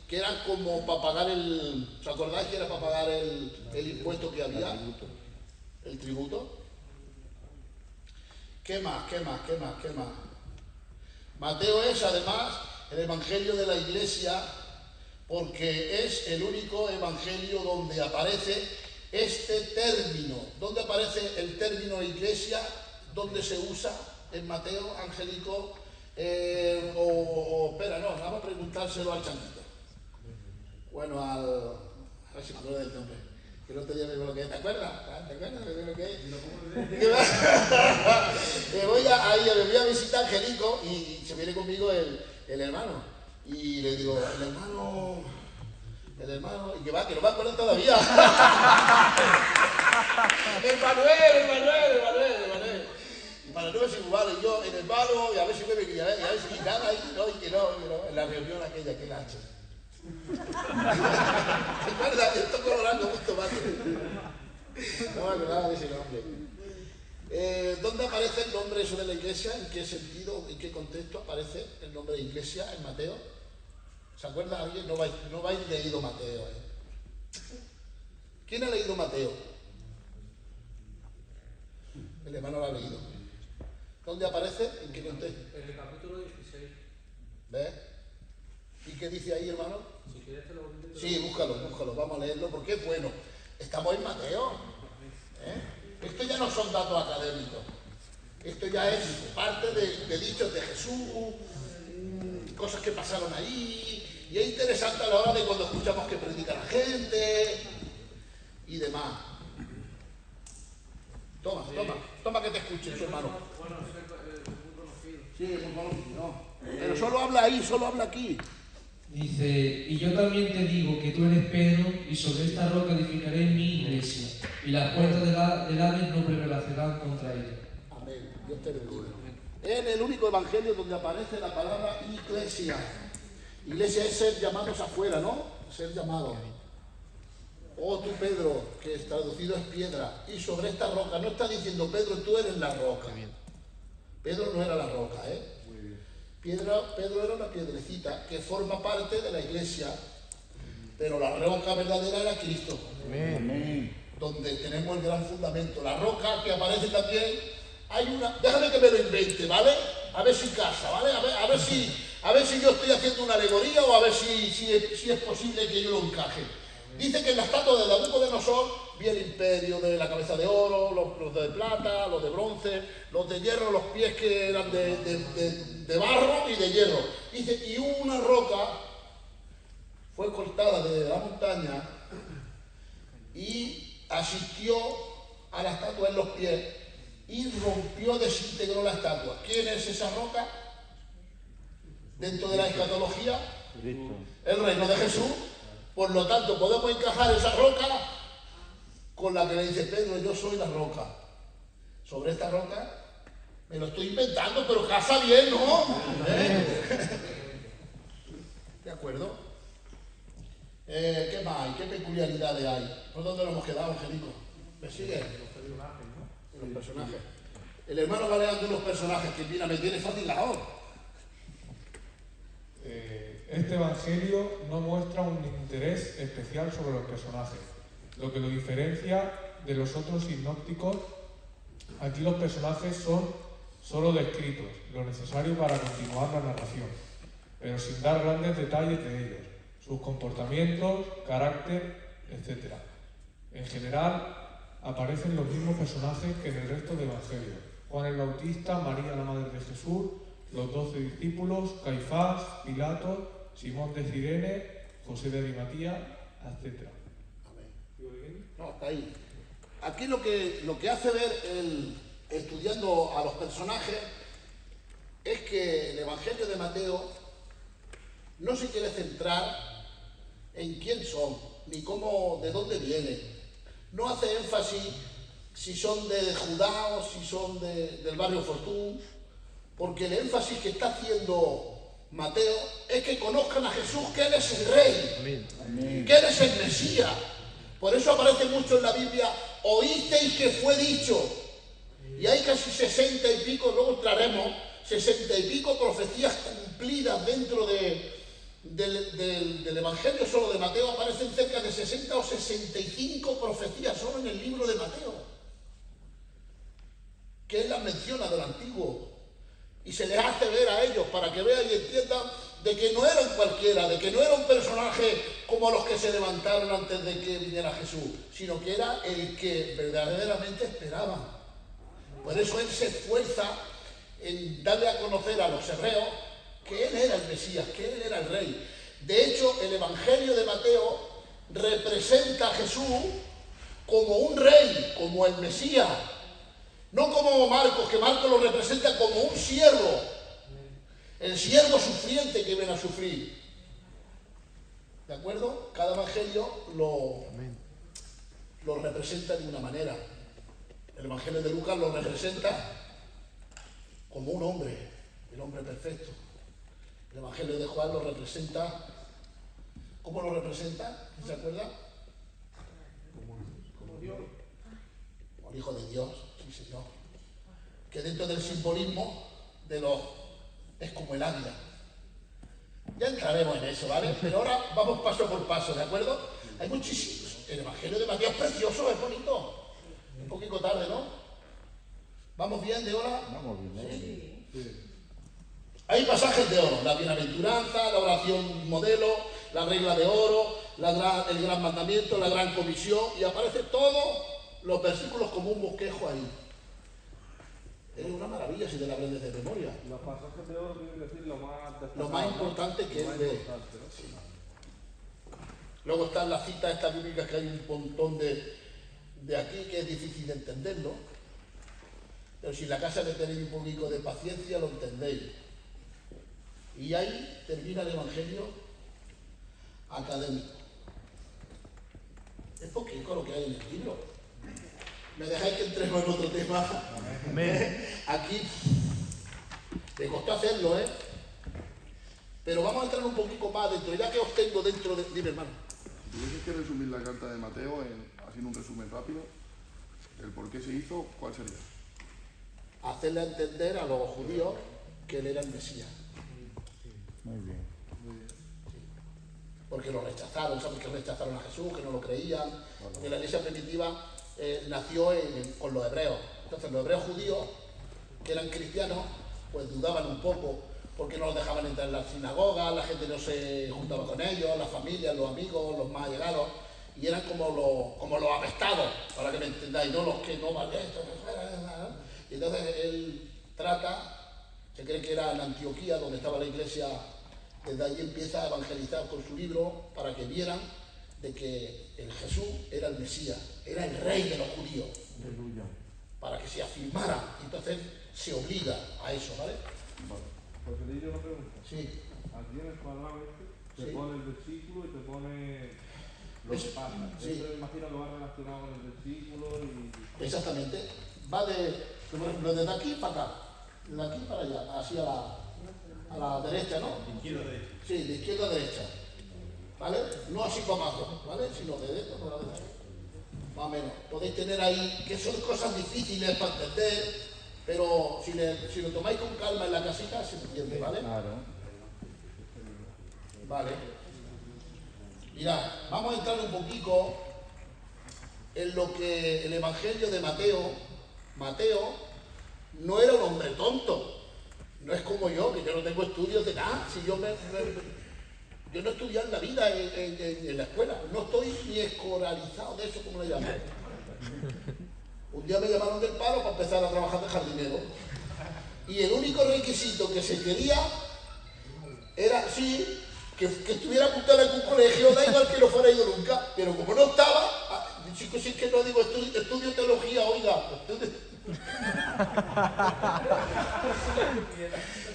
que era como para pagar ¿os acordáis que era para pagar el impuesto que había? El tributo. ¿Qué más? Mateo es además el evangelio de la iglesia, porque es el único evangelio donde aparece este término. ¿Dónde aparece el término iglesia? ¿Dónde se usa? En Mateo, Angélico, espera, no, vamos a preguntárselo al chanquito. Bueno, a ver si me acuerdo del nombre. Que el otro día me bloqueé, ¿te acuerdas? ¿Te acuerdas? Me bloqueé. Me voy a visitar a Angélico y se viene conmigo el hermano. Y le digo, el hermano, y que no me acuerdo todavía. el Manuel. Y para no decir malo, y yo en el palo, y a ver si me venía, y a ver si nada, y que no, en la reunión aquella que la hecho. ¿Te acuerdas? Yo estoy colorando mucho más. No me acordaba de ese nombre. ¿Dónde aparece el nombre eso de la iglesia? ¿En qué sentido, en qué contexto aparece el nombre de iglesia en Mateo? ¿Se acuerda alguien? No vais leído Mateo. ¿Quién ha leído Mateo? El hermano lo ha leído. ¿Dónde aparece? ¿En qué contexto? En el capítulo 16. ¿Ves? ¿Y qué dice ahí, hermano? Si quieres te lo busco. Sí, búscalo, vamos a leerlo porque es bueno. Estamos en Mateo. Esto ya no son datos académicos. Esto ya es parte de dichos de Jesús, cosas que pasaron ahí. Y es interesante a la hora de cuando escuchamos que predica la gente y demás. Toma que te escuche su hermano. Bueno, es muy conocido. Sí, es muy conocido. Pero solo habla ahí, solo habla aquí. Dice, y yo también te digo que tú eres Pedro, y sobre esta roca edificaré mi iglesia, y las puertas del Hades no prevalecerán contra ella. Amén. Dios te bendiga. Es el único evangelio donde aparece la palabra iglesia. Iglesia es ser llamados afuera, ¿no? Ser llamados. Oh, tú, Pedro, que traducido es piedra, y sobre esta roca, no está diciendo Pedro, tú eres la roca. Pedro no era la roca, Pedro era una piedrecita que forma parte de la iglesia, pero la roca verdadera era Cristo. Amén. Donde tenemos el gran fundamento. La roca que aparece también, déjame que me lo invente, ¿vale? A ver si casa, ¿vale? A ver si yo estoy haciendo una alegoría o a ver si es posible que yo lo encaje. Dice que en la estatua de Nabucodonosor vi el imperio de la cabeza de oro, los de plata, los de bronce, los de hierro, los pies que eran de barro y de hierro. Dice, y una roca fue cortada desde la montaña y asistió a la estatua en los pies y desintegró la estatua. ¿Quién es esa roca? Dentro de la escatología, el reino de Jesús. Por lo tanto, podemos encajar esa roca con la que le dice Pedro, yo soy la roca. Sobre esta roca, me lo estoy inventando, pero casa bien, ¿no? ¿De acuerdo? ¿Qué más hay? ¿Qué peculiaridades hay? ¿Por dónde nos hemos quedado, Angélico? ¿Me sigue? de los personajes. El hermano va leyendo unos personajes que, mira, me tiene fatigado. Este evangelio no muestra un interés especial sobre los personajes, lo que lo diferencia de los otros sinópticos. Aquí los personajes son solo descritos, lo necesario para continuar la narración, pero sin dar grandes detalles de ellos, sus comportamientos, carácter, etc. En general, aparecen los mismos personajes que en el resto de evangelios: Juan el Bautista, María la Madre de Jesús, los 12 discípulos, Caifás, Pilato, Simón de Cirene, José de Arimatea, etc. No, está ahí. Aquí lo que hace ver estudiando a los personajes es que el Evangelio de Mateo no se quiere centrar en quién son, ni cómo, de dónde vienen. No hace énfasis si son de Judá o si son del barrio Fortún, porque el énfasis que está haciendo Mateo es que conozcan a Jesús, que Él es el Rey, que Él es el Mesías. Por eso aparece mucho en la Biblia: oísteis que fue dicho. Y hay casi 60 y pico, luego traeremos 60 y pico profecías cumplidas dentro del Evangelio solo de Mateo. Aparecen cerca de 60 o 65 profecías solo en el libro de Mateo, que él las menciona del Antiguo, y se les hace ver a ellos para que vean y entiendan de que no eran cualquiera, de que no era un personaje como los que se levantaron antes de que viniera Jesús, sino que era el que verdaderamente esperaban. Por eso él se esfuerza en darle a conocer a los hebreos que él era el Mesías, que él era el Rey. De hecho, el Evangelio de Mateo representa a Jesús como un rey, como el Mesías. No como Marcos, que Marcos lo representa como un siervo, el siervo sufriente que viene a sufrir. ¿De acuerdo? Cada evangelio lo representa de una manera. El evangelio de Lucas lo representa como un hombre, el hombre perfecto. El evangelio de Juan lo representa, ¿cómo lo representa? ¿Se acuerda? Como Dios. Como el Hijo de Dios. Sí, señor. Que dentro del simbolismo es como el águila. Ya entraremos en eso, ¿vale? Pero ahora vamos paso por paso, ¿de acuerdo? Hay muchísimos. El Evangelio de Mateo es precioso, es bonito. Un poquito tarde, ¿no? ¿Vamos bien de hora? Vamos bien. Sí. Hay pasajes de oro: la bienaventuranza, la oración modelo, la regla de oro, el gran mandamiento, la gran comisión, y aparece todos los versículos como un bosquejo ahí. Es una maravilla si te la aprendes de memoria. Los pasajes de oro quieren decir lo más importante que es de... Sí. Luego están las citas estas bíblicas, que hay un montón de aquí que es difícil de entenderlo, pero si en la casa le tenéis un poquito de paciencia lo entendéis. Y ahí termina el Evangelio académico. Es poquito lo que hay en el libro. ¿Me dejáis que entremos en otro tema? Amén. Aquí me costó hacerlo, ¿eh? Pero vamos a entrar un poquito más dentro, ya que os tengo dentro de... Dime, hermano. Si tuvieses que resumir la carta de Mateo, haciendo un resumen rápido, el por qué se hizo, ¿cuál sería? Hacerle entender a los judíos que él era el Mesías. Muy bien. Porque lo rechazaron, ¿sabes? Que rechazaron a Jesús, que no lo creían. Porque la iglesia primitiva nació con los hebreos. Entonces los hebreos judíos, que eran cristianos, pues dudaban un poco, porque no los dejaban entrar en las sinagogas, la gente no se juntaba con ellos, las familias, los amigos, los más allegados, y eran como los apestados, para que me entendáis, no los que no valen esto. Y entonces él se cree que era en Antioquía, donde estaba la iglesia. Desde ahí empieza a evangelizar con su libro para que vieran de que el Jesús era el Mesías, era el Rey de los judíos. Aleluya. Para que se afirmara. Entonces se obliga a eso, ¿vale? Pues te digo una pregunta. Sí. Aquí en el cuadrado te Sí. pone el versículo y te pone lo que pasa. Sí. Yo me imagino que va relacionado con el versículo y... Exactamente. Va por ejemplo, desde aquí para acá, de aquí para allá, así a la derecha, ¿no? De izquierda a derecha. Sí, de izquierda a derecha. ¿Vale? No así para abajo, ¿vale? Sino de derecha para derecha. más o menos. Podéis tener ahí, que son cosas difíciles para entender, pero si lo tomáis con calma en la casita, se entiende, ¿vale? Claro. Vale. Mirad, vamos a entrar un poquito en lo que el Evangelio de Mateo. Mateo no era un hombre tonto. No es como yo, que yo no tengo estudios de nada. Si yo no he estudiado en la vida en la escuela. No estoy ni escolarizado de eso, como le llaman. Un día me llamaron del paro para empezar a trabajar de jardinero. Y el único requisito que se quería era, sí, que estuviera apuntado en algún colegio, da igual que no fuera ido nunca. Pero como no estaba, chicos, si es que no digo estudio teología, oiga.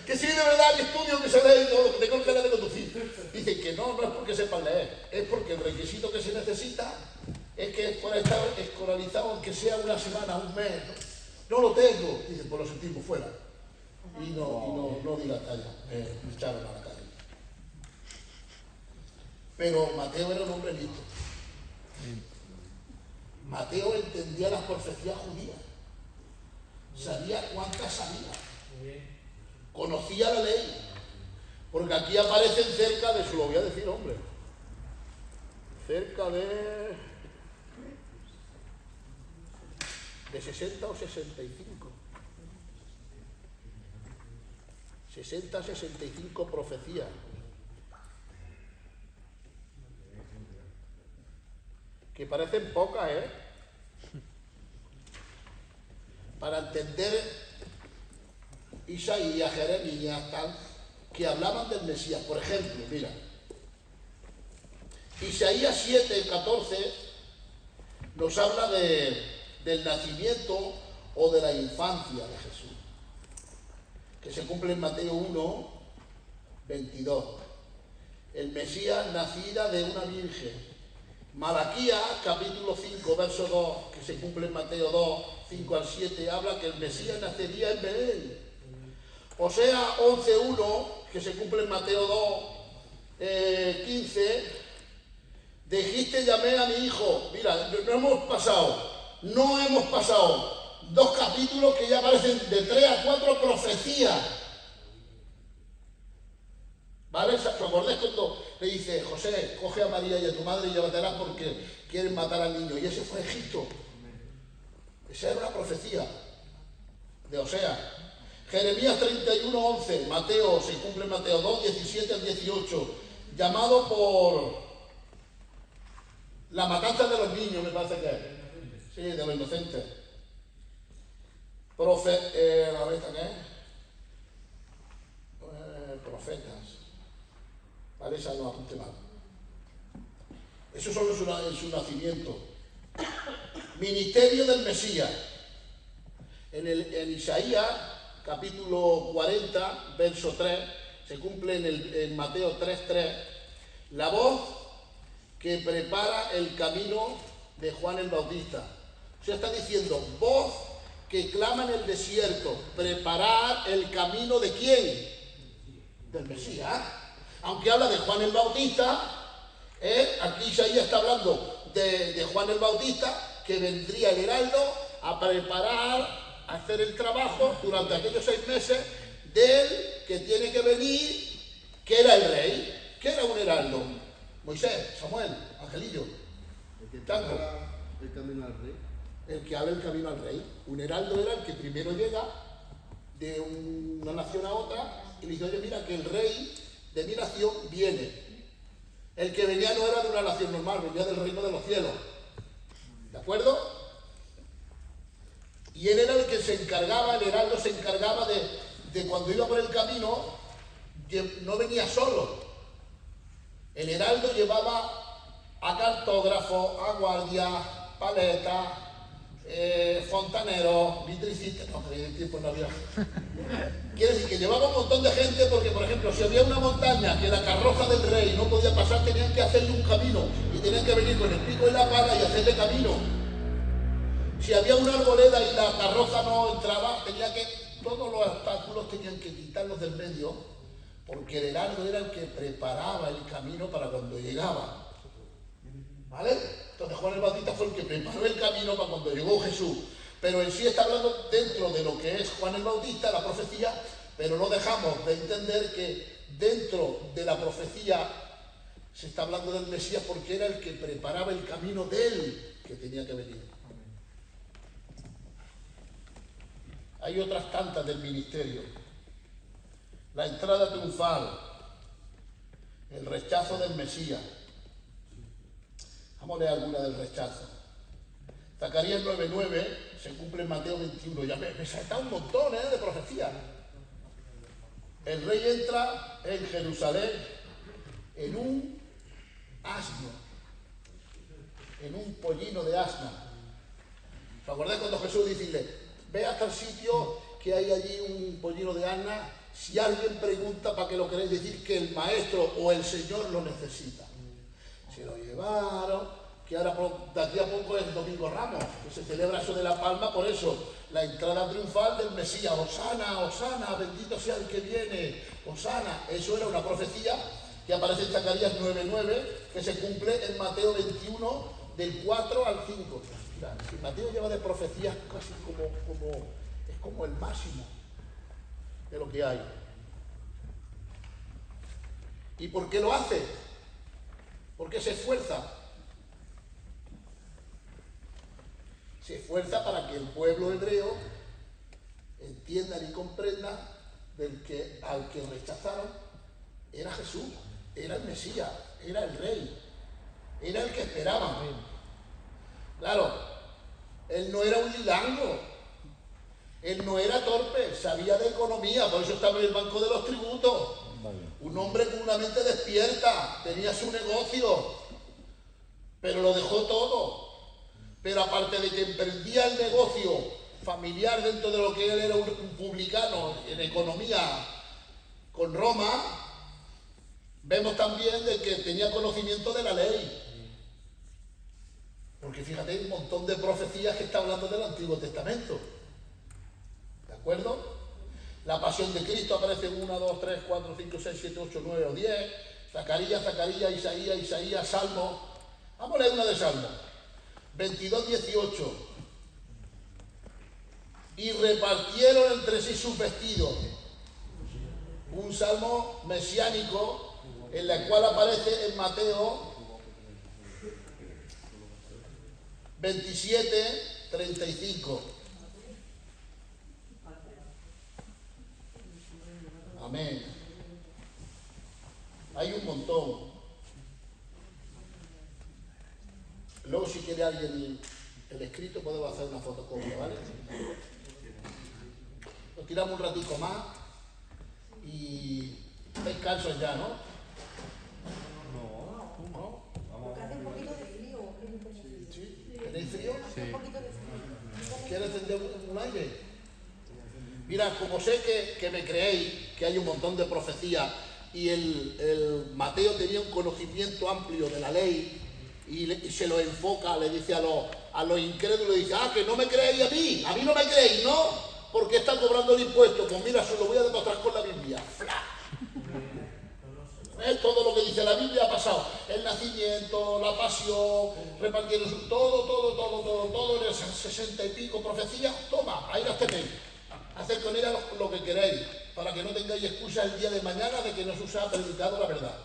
Que sí, de verdad, el estudio que se lee y todo, que tengo el carnet de conducir. Dicen que no es porque sepan leer, es porque el requisito que se necesita es que pueda estar escolarizado, aunque sea una semana, un mes. No lo tengo. Dicen, pues lo sentimos fuera. Y no di la talla, me echaron a la calle. Pero Mateo era un hombre listo. Mateo entendía las profecías judías. Sabía cuántas sabía. Conocía la ley. Porque aquí aparecen cerca de, se lo voy a decir, hombre, cerca de 60 o 65. 60, 65 profecías. Que parecen pocas, ¿eh? Para entender Isaías, Jeremías, tal, que hablaban del Mesías. Por ejemplo, mira, Isaías 7, 14 nos habla del nacimiento o de la infancia de Jesús, que se cumple en Mateo 1, 22. El Mesías nacida de una virgen. Malaquías, capítulo 5, verso 2, que se cumple en Mateo 2, 5 al 7, habla que el Mesías nacería en Belén. Osea 11, 1, que se cumple en Mateo 2, 15, de Egipto llamé a mi hijo. Mira, no hemos pasado 2 capítulos que ya aparecen de 3 a 4 profecías. ¿Vale? ¿Os acordáis cuando le dice, José, coge a María y a tu madre y llévatela porque quieren matar al niño? Y ese fue Egipto. Esa era una profecía de Osea. Jeremías 31, 11, Mateo, se cumple en Mateo 2, 17 al 18, llamado por la matanza de los niños, me parece que es. Sí, de los inocentes. A ver, ¿qué es? Profetas. ¿Vale? Esa no apunte mal. Eso solo es su nacimiento. Ministerio del Mesías. En Isaías, capítulo 40, verso 3, se cumple en Mateo 3:3, la voz que prepara el camino de Juan el Bautista. O sea, está diciendo, voz que clama en el desierto, preparar el camino ¿de quién? Del Mesías. Aunque habla de Juan el Bautista, aquí Isaías está hablando de Juan el Bautista, que vendría el heraldo a preparar, a hacer el trabajo durante aquellos 6 meses del que tiene que venir, que era el rey, que era un heraldo. Moisés, Samuel, Angelillo, Tango. El camino al rey. El que abre el camino al rey. Un heraldo era el que primero llega de una nación a otra y le dice, oye, mira que el rey de mi nación viene. El que venía no era de una nación normal, venía del reino de los cielos. ¿De acuerdo? Y él era el que se encargaba, el heraldo se encargaba de cuando iba por el camino, no venía solo. El heraldo llevaba a cartógrafo, a guardia, paleta, fontanero, vitricista, no, en el tiempo no había. Quiere decir que llevaba un montón de gente porque, por ejemplo, si había una montaña que la carroza del rey no podía pasar, tenían que hacerle un camino y tenían que venir con el pico y la pala y hacerle camino. Si había una arboleda y la carroza no entraba, todos los obstáculos tenían que quitarlos del medio, porque el heraldo era el que preparaba el camino para cuando llegaba. ¿Vale? Entonces Juan el Bautista fue el que preparó el camino para cuando llegó Jesús. Pero en sí está hablando dentro de lo que es Juan el Bautista, la profecía, pero no dejamos de entender que dentro de la profecía se está hablando del Mesías porque era el que preparaba el camino de él que tenía que venir. Hay otras tantas del ministerio. La entrada triunfal, el rechazo del Mesías. Vamos a leer alguna del rechazo. Zacarías 9:9 se cumple en Mateo 21. Ya me salta un montón de profecías. El rey entra en Jerusalén en un asno, en un pollino de asna. ¿Os acordáis cuando Jesús dice, ve hasta el sitio que hay allí un pollino de asna? Si alguien pregunta, ¿para qué lo queréis decir? Que el maestro o el Señor lo necesita. Se lo llevaron, que ahora de aquí a poco es Domingo Ramos, que se celebra eso de la Palma, por eso, la entrada triunfal del Mesías. Hosana, Hosana, bendito sea el que viene, Hosana. Eso era una profecía que aparece en Zacarías 9:9, que se cumple en Mateo 21, del 4 al 5. Mira, si Mateo lleva de profecías casi es como el máximo de lo que hay. ¿Y por qué lo hace? Porque se esfuerza. Se esfuerza para que el pueblo hebreo entiendan y comprendan al que rechazaron era Jesús, era el Mesías, era el Rey, era el que esperaban. Claro, él no era un lilango, él no era torpe, sabía de economía, por eso estaba en el banco de los tributos. Un hombre con una mente despierta, tenía su negocio, pero lo dejó todo. Pero aparte de que emprendía el negocio familiar dentro de lo que él era un publicano en economía con Roma, vemos también de que tenía conocimiento de la ley. Porque fíjate, hay un montón de profecías que está hablando del Antiguo Testamento. ¿De acuerdo? La pasión de Cristo aparece en 1, 2, 3, 4, 5, 6, 7, 8, 9 o 10. Zacarías, Isaías, Salmo. Vamos a leer una de Salmo. 22:18. Y repartieron entre sí sus vestidos. Un salmo mesiánico en la cual aparece en Mateo 27:35. Amén. Hay un montón. Luego, si quiere alguien el escrito, podemos hacer una fotocopia, ¿vale? Lo tiramos un ratico más y estáis cansos ya, ¿no? No. Porque hace un poquito de frío. ¿Sí? ¿Tenéis frío? Hace un poquito de frío. ¿Quieres encender un aire? Mira, como sé que me creéis que hay un montón de profecías y el Mateo tenía un conocimiento amplio de la ley y se lo enfoca, le dice a los incrédulos, dice, que no me creéis a mí no me creéis, ¿no? Porque están cobrando el impuesto. Pues mira, se lo voy a demostrar con la Biblia. ¡Fla! Todo lo que dice la Biblia ha pasado. El nacimiento, la pasión, repartieron todo, en esas 60 y pico profecías. Toma, ahí las tenéis. Haced con ellas lo que queréis, para que no tengáis excusa el día de mañana de que no se os ha predicado la verdad.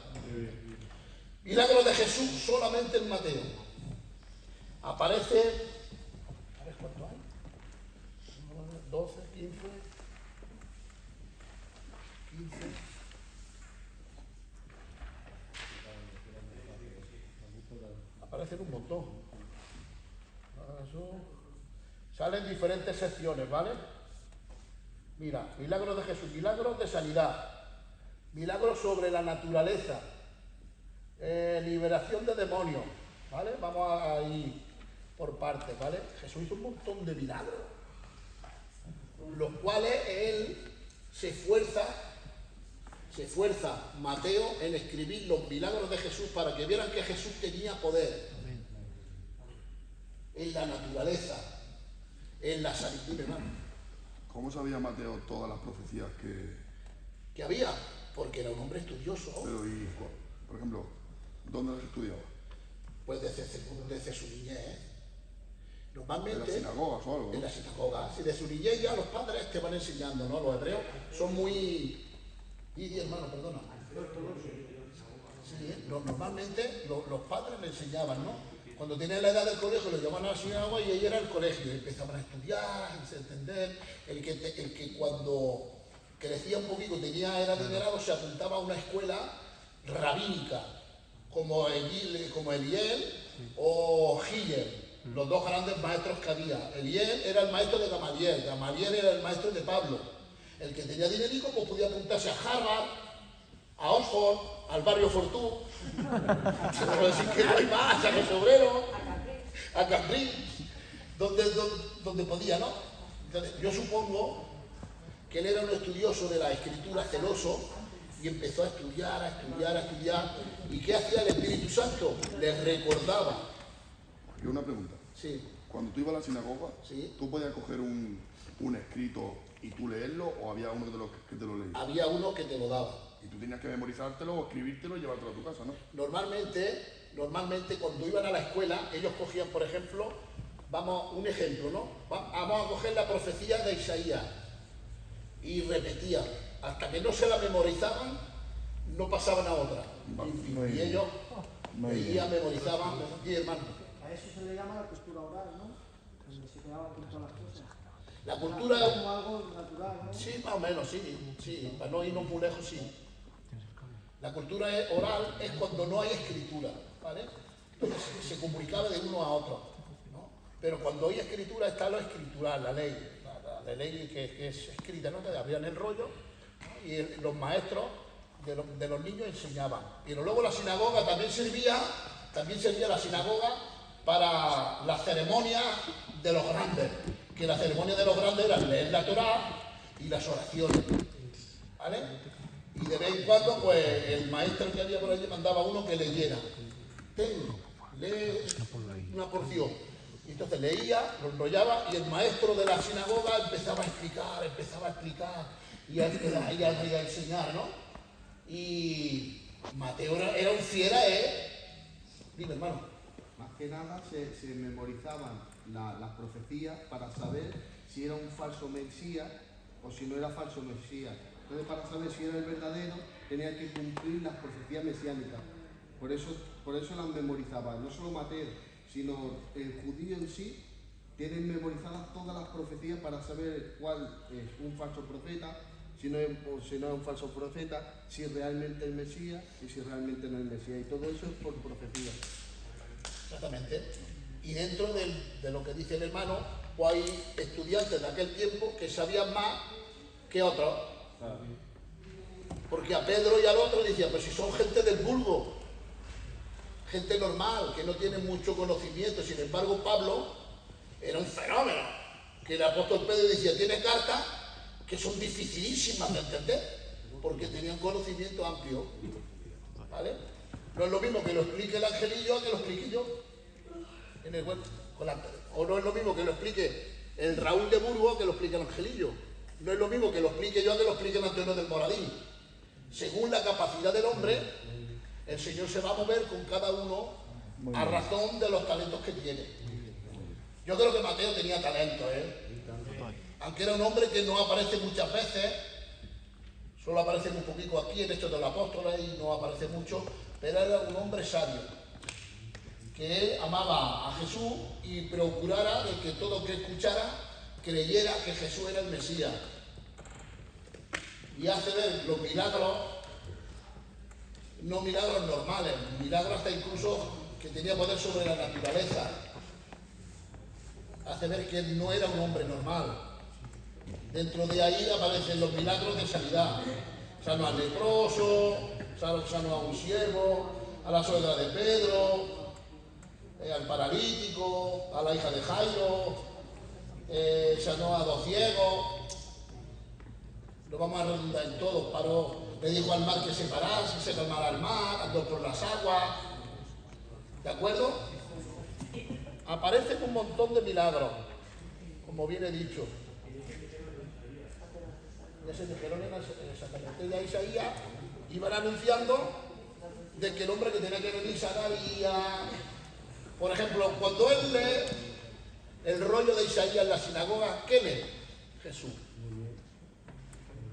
Milagros de Jesús solamente en Mateo. Aparece, a ver cuánto hay, 12, 15. Aparecen un montón. Salen diferentes secciones, ¿vale? Mira, milagros de Jesús, milagros de sanidad, milagros sobre la naturaleza, liberación de demonios, ¿vale? Vamos a ir por partes, ¿vale? Jesús hizo un montón de milagros, los cuales él se esfuerza, Mateo, en escribir los milagros de Jesús para que vieran que Jesús tenía poder en la naturaleza, en la sanidad. ¿Cómo sabía Mateo todas las profecías que había? Porque era un hombre estudioso. Pero, por ejemplo, ¿dónde las estudiaba? Pues desde su niñez. Normalmente, ¿En las sinagogas o algo? En las sinagogas. Si de su niñez ya los padres te van enseñando, ¿no? Los hebreos son muy... Y hermano, perdona. Sí, normalmente los padres le enseñaban, ¿no? Cuando tenían la edad del colegio, lo llamaban a la sinagoga y ahí era el colegio. Y empezaban a estudiar, a entender. El que cuando crecía un poquito, era adinerado, se apuntaba a una escuela rabínica, como Eliel o Hillel, los dos grandes maestros que había. Eliel era el maestro de Gamaliel, Gamaliel era el maestro de Pablo. El que tenía dinerico pues podía apuntarse a Harvard, a Oxford, al barrio Fortú, decir que no hay más, a los obreros, a Cambridge, donde podía, ¿no? Entonces, yo supongo que él era un estudioso de la escritura, celoso, y empezó a estudiar. ¿Y qué hacía el Espíritu Santo? Les recordaba. Y una pregunta. Sí. Cuando tú ibas a la sinagoga, sí, ¿tú podías coger un escrito y tú leerlo o había uno que te lo leía? Había uno que te lo daba. Y tú tenías que memorizártelo o escribírtelo y llevártelo a tu casa, ¿no? Normalmente cuando iban a la escuela, ellos cogían, por ejemplo, un ejemplo, ¿no? Vamos a coger la profecía de Isaías y repetían. Hasta que no se la memorizaban, no pasaban a otra. Y ellos veían, memorizaban. Y hermano. A eso se le llama la cultura oral, ¿no? Cuando se quedaban con todas las cosas. La cultura es como algo natural, ¿no? Sí, más o menos, sí. Para no irnos muy lejos, sí. La cultura oral es cuando no hay escritura, ¿vale? Entonces se comunicaba de uno a otro, ¿no? Pero cuando hay escritura está lo escritural, la ley. La ley que es escrita, ¿no? Te abrían el rollo, ¿no? Y los maestros de los niños enseñaban. Pero luego la sinagoga también servía la sinagoga para las ceremonias de los grandes. Que la ceremonia de los grandes era leer la Torá y las oraciones, ¿vale? Y de vez en cuando, pues, el maestro que había por allí mandaba a uno que leyera. Lee una porción. Y entonces leía, lo enrollaba y el maestro de la sinagoga empezaba a explicar y a enseñar, ¿no? Y Mateo era un fiera, Dime, hermano. Más que nada se memorizaban las profecías para saber si era un falso Mesías o si no era falso Mesías. Entonces, para saber si era el verdadero, tenía que cumplir las profecías mesiánicas. Por eso las memorizaban. No solo Mateo, sino el judío en sí, tienen memorizadas todas las profecías para saber cuál es un falso profeta, si no es un falso profeta, si realmente es Mesías y si realmente no es Mesías. Y todo eso es por profecía. Exactamente. Y dentro de lo que dice el hermano, pues hay estudiantes de aquel tiempo que sabían más que otros. Porque a Pedro y al otro decían, pues si son gente del vulgo, gente normal, que no tiene mucho conocimiento. Sin embargo, Pablo era un fenómeno, que el apóstol Pedro decía, tiene cartas que son dificilísimas de entender, porque tenía un conocimiento amplio, ¿vale? No es lo mismo que lo explique el angelillo a que lo explique yo. O no es lo mismo que lo explique el Raúl de Burgos que lo explique el angelillo. No es lo mismo que lo explique yo a que lo explique el Antonio del Moradín. Según la capacidad del hombre, el Señor se va a mover con cada uno a razón de los talentos que tiene. Yo creo que Mateo tenía talento, aunque era un hombre que no aparece muchas veces, solo aparece un poquito aquí en Hechos de los Apóstoles y no aparece mucho, pero era un hombre sabio, que amaba a Jesús y procurara de que todo que escuchara creyera que Jesús era el Mesías. Y hace ver los milagros, no milagros normales, milagros hasta incluso que tenía poder sobre la naturaleza. Hace ver que él no era un hombre normal. Dentro de ahí aparecen los milagros de sanidad. Sanó al leproso, sanó a un siervo, a la suegra de Pedro, al paralítico, a la hija de Jairo, sanó a 2 ciegos. Lo vamos a redundar en todo. Le dijo al mar que se parase, se calmara el mar, andó por las aguas. ¿De acuerdo? Aparecen un montón de milagros, como viene dicho. Ya se dijeron en Santa Catarina de Isaías, iban anunciando de que el hombre que tenía que venir sanaría, Por ejemplo, cuando él lee el rollo de Isaías en la sinagoga, ¿qué lee? Jesús.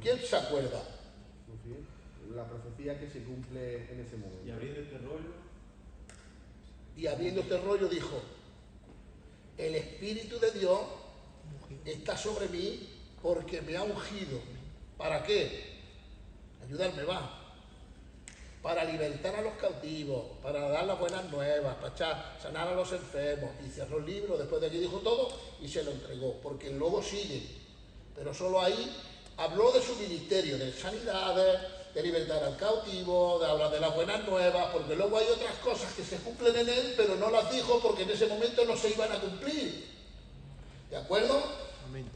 ¿Quién se acuerda? La profecía que se cumple en ese momento. Y abriendo este rollo dijo, el Espíritu de Dios está sobre mí porque me ha ungido. ¿Para qué? Ayudarme, va. Para libertar a los cautivos, para dar las buenas nuevas, para sanar a los enfermos. Y cerró el libro después de que dijo todo y se lo entregó, porque luego sigue. Pero solo ahí habló de su ministerio, de sanidades, de libertar al cautivo, de hablar de las buenas nuevas, porque luego hay otras cosas que se cumplen en él, pero no las dijo porque en ese momento no se iban a cumplir. ¿De acuerdo? Amén.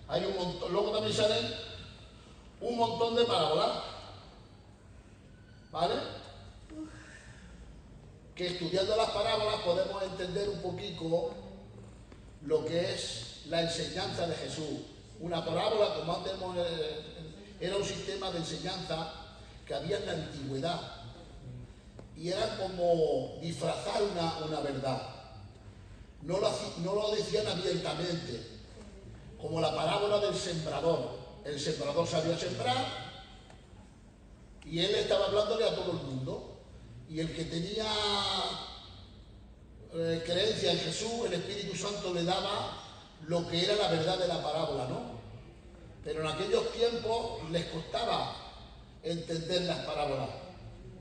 Hay un montón, luego también salen un montón de parábolas, ¿vale? Que estudiando las parábolas podemos entender un poquito lo que es la enseñanza de Jesús. Una parábola, como antes era un sistema de enseñanza que había en la antigüedad y era como disfrazar una verdad. No lo decían abiertamente, como la parábola del sembrador. El sembrador sabía sembrar y él estaba hablándole a todo el mundo. Y el que tenía creencia en Jesús, el Espíritu Santo le daba lo que era la verdad de la parábola, ¿no? Pero en aquellos tiempos les costaba entender las parábolas.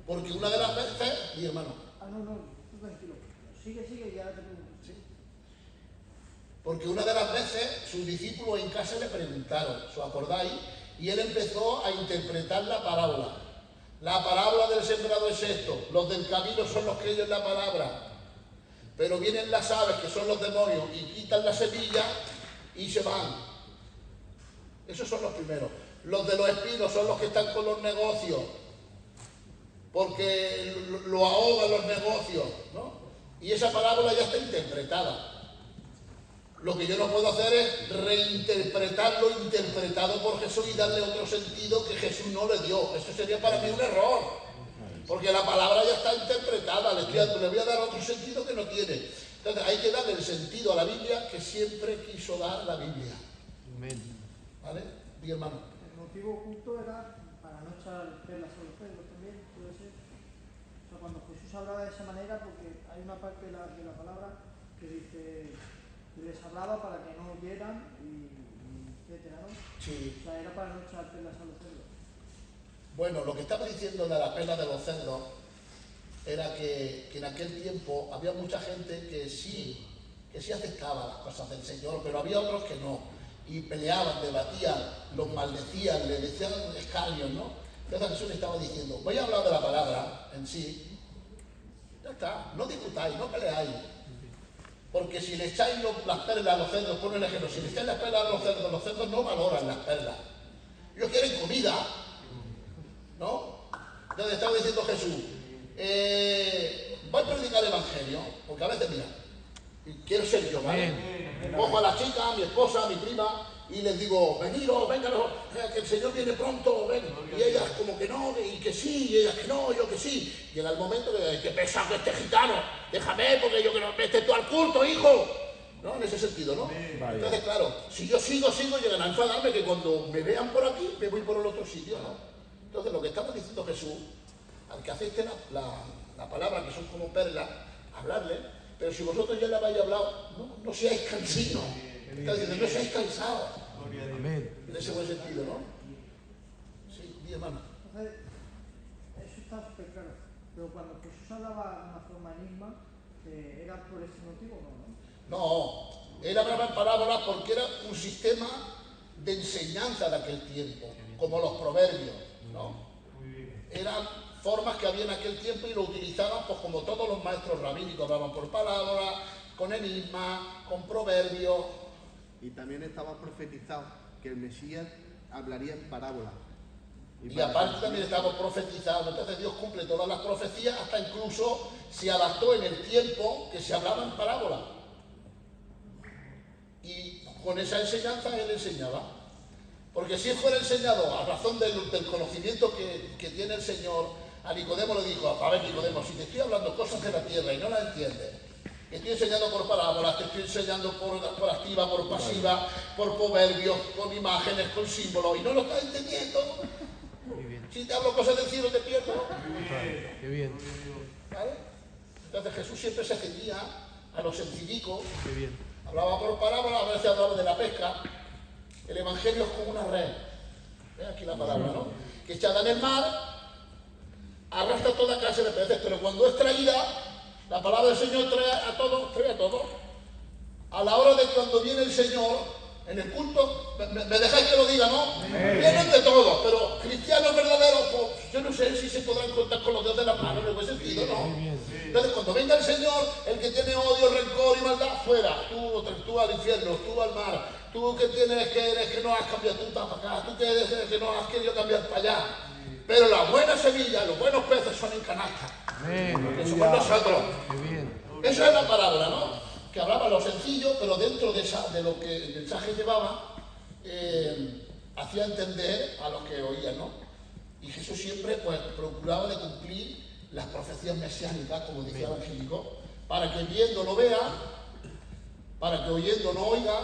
Porque una de las veces, mi hermano. No, tú tranquilo. Sigue, y ya te pregunto. ¿Sí? Porque una de las veces sus discípulos en casa le preguntaron, ¿os acordáis? Y él empezó a interpretar la parábola. La parábola del sembrado es esto, los del camino son los que oyen la palabra. Pero vienen las aves, que son los demonios, y quitan la semilla y se van. Esos son los primeros. Los de los espinos son los que están con los negocios, porque lo ahogan los negocios, ¿no? Y esa parábola ya está interpretada. Lo que yo no puedo hacer es reinterpretar lo interpretado por Jesús y darle otro sentido que Jesús no le dio. Eso sería para mí un error. Porque la palabra ya está interpretada, le voy a dar otro sentido que no tiene. Entonces hay que darle el sentido a la Biblia que siempre quiso dar la Biblia. ¿Vale? Mi hermano. El motivo oculto era para no echar pelas a los perros también, puede ser. O sea, cuando Jesús hablaba de esa manera, porque hay una parte de la palabra que dice que les hablaba para que no oyeran y etcétera, ¿no? Sí. O sea, era para no echar pelas a los cerdos. Bueno, lo que estaba diciendo de la pela de los cerdos era que en aquel tiempo había mucha gente que sí aceptaba las cosas del Señor, pero había otros que no. Y peleaban, debatían, los maldecían, le decían escarnios, ¿no? Entonces Jesús le estaba diciendo, voy a hablar de la palabra en sí. Ya está, no discutáis, no peleáis. Porque si le echáis las perlas a los cerdos, pon el ejemplo, si le echáis las perlas a los cerdos no valoran las perlas. Ellos quieren comida, ¿no? Entonces estaba diciendo Jesús, voy a predicar el Evangelio, porque a veces, mira, quiero ser yo, ¿vale? Cojo a la chica, a mi esposa, a mi prima, y les digo, veniros, vénganos, que el Señor viene pronto, ven. Y ellas como que no, y que sí, y ellas que no, yo que sí. Llega el momento que pesa que este gitano, déjame, porque yo que no metes tú al culto, hijo. ¿No? En ese sentido, ¿no? Entonces, claro, si yo sigo, llegan a enfadarme que cuando me vean por aquí, me voy por el otro sitio, ¿no? Entonces, lo que estamos diciendo Jesús, al que acepte la palabra, que son como perlas, hablarle, pero si vosotros ya le habéis hablado, no seáis cansinos. Está diciendo, no seáis cansados. Amén. En ese buen sentido, ¿no? Sí, mi hermano. Entonces, eso está súper claro. Pero cuando Jesús hablaba de una forma enigma, ¿era por ese motivo o no? No, él hablaba en parábolas porque era un sistema de enseñanza de aquel tiempo, como los proverbios, ¿no? Eran formas que había en aquel tiempo y lo utilizaban pues como todos los maestros rabínicos, hablaban por parábolas, con enigmas, con proverbios. Y también estaba profetizado que el Mesías hablaría en parábola. Y aparte también estamos profetizados, entonces Dios cumple todas las profecías, hasta incluso se adaptó en el tiempo que se hablaba en parábola. Y con esa enseñanza él enseñaba. Porque si él fuera enseñado a razón del conocimiento que tiene el Señor, A Nicodemo le dijo, a ver Nicodemo, si te estoy hablando cosas de la tierra y no las entiendes, te estoy enseñando por parábolas, te estoy enseñando por activa, por pasiva, por proverbios, con imágenes, con símbolos, y no lo estás entendiendo. Si te hablo cosas del cielo te pierdo. Qué bien. ¿Vale? Entonces Jesús siempre se ceñía a los sencillicos. Qué bien. Hablaba por parábolas, a veces hablaba de la pesca. El evangelio es como una red. ¿Ves aquí la palabra, no? Que echada en el mar, arrastra toda clase de peces, pero cuando es traída, la palabra del Señor trae a todos. A la hora de cuando viene el Señor, en el culto, me dejáis que lo diga, ¿no? Vienen de todos, pero cristianos verdaderos, pues yo no sé si se podrán contar con los dedos de la mano, en buen sentido, ¿no? Entonces, cuando venga el Señor, el que tiene odio, rencor y maldad, fuera. Tú al infierno, tú al mar, tú que eres que no has cambiado, tú estás para acá, tú que eres que no has querido cambiar para allá. Pero la buena semilla, los buenos peces son en canasta. Porque somos nosotros. Esa es la parábola, ¿no? Que hablaba lo sencillo, pero dentro de lo que el mensaje llevaba, hacía entender a los que oían, ¿no? Y Jesús siempre pues procuraba de cumplir las profecías mesiánicas, como decía el evangélico, para que viendo lo vea, para que oyendo no oiga,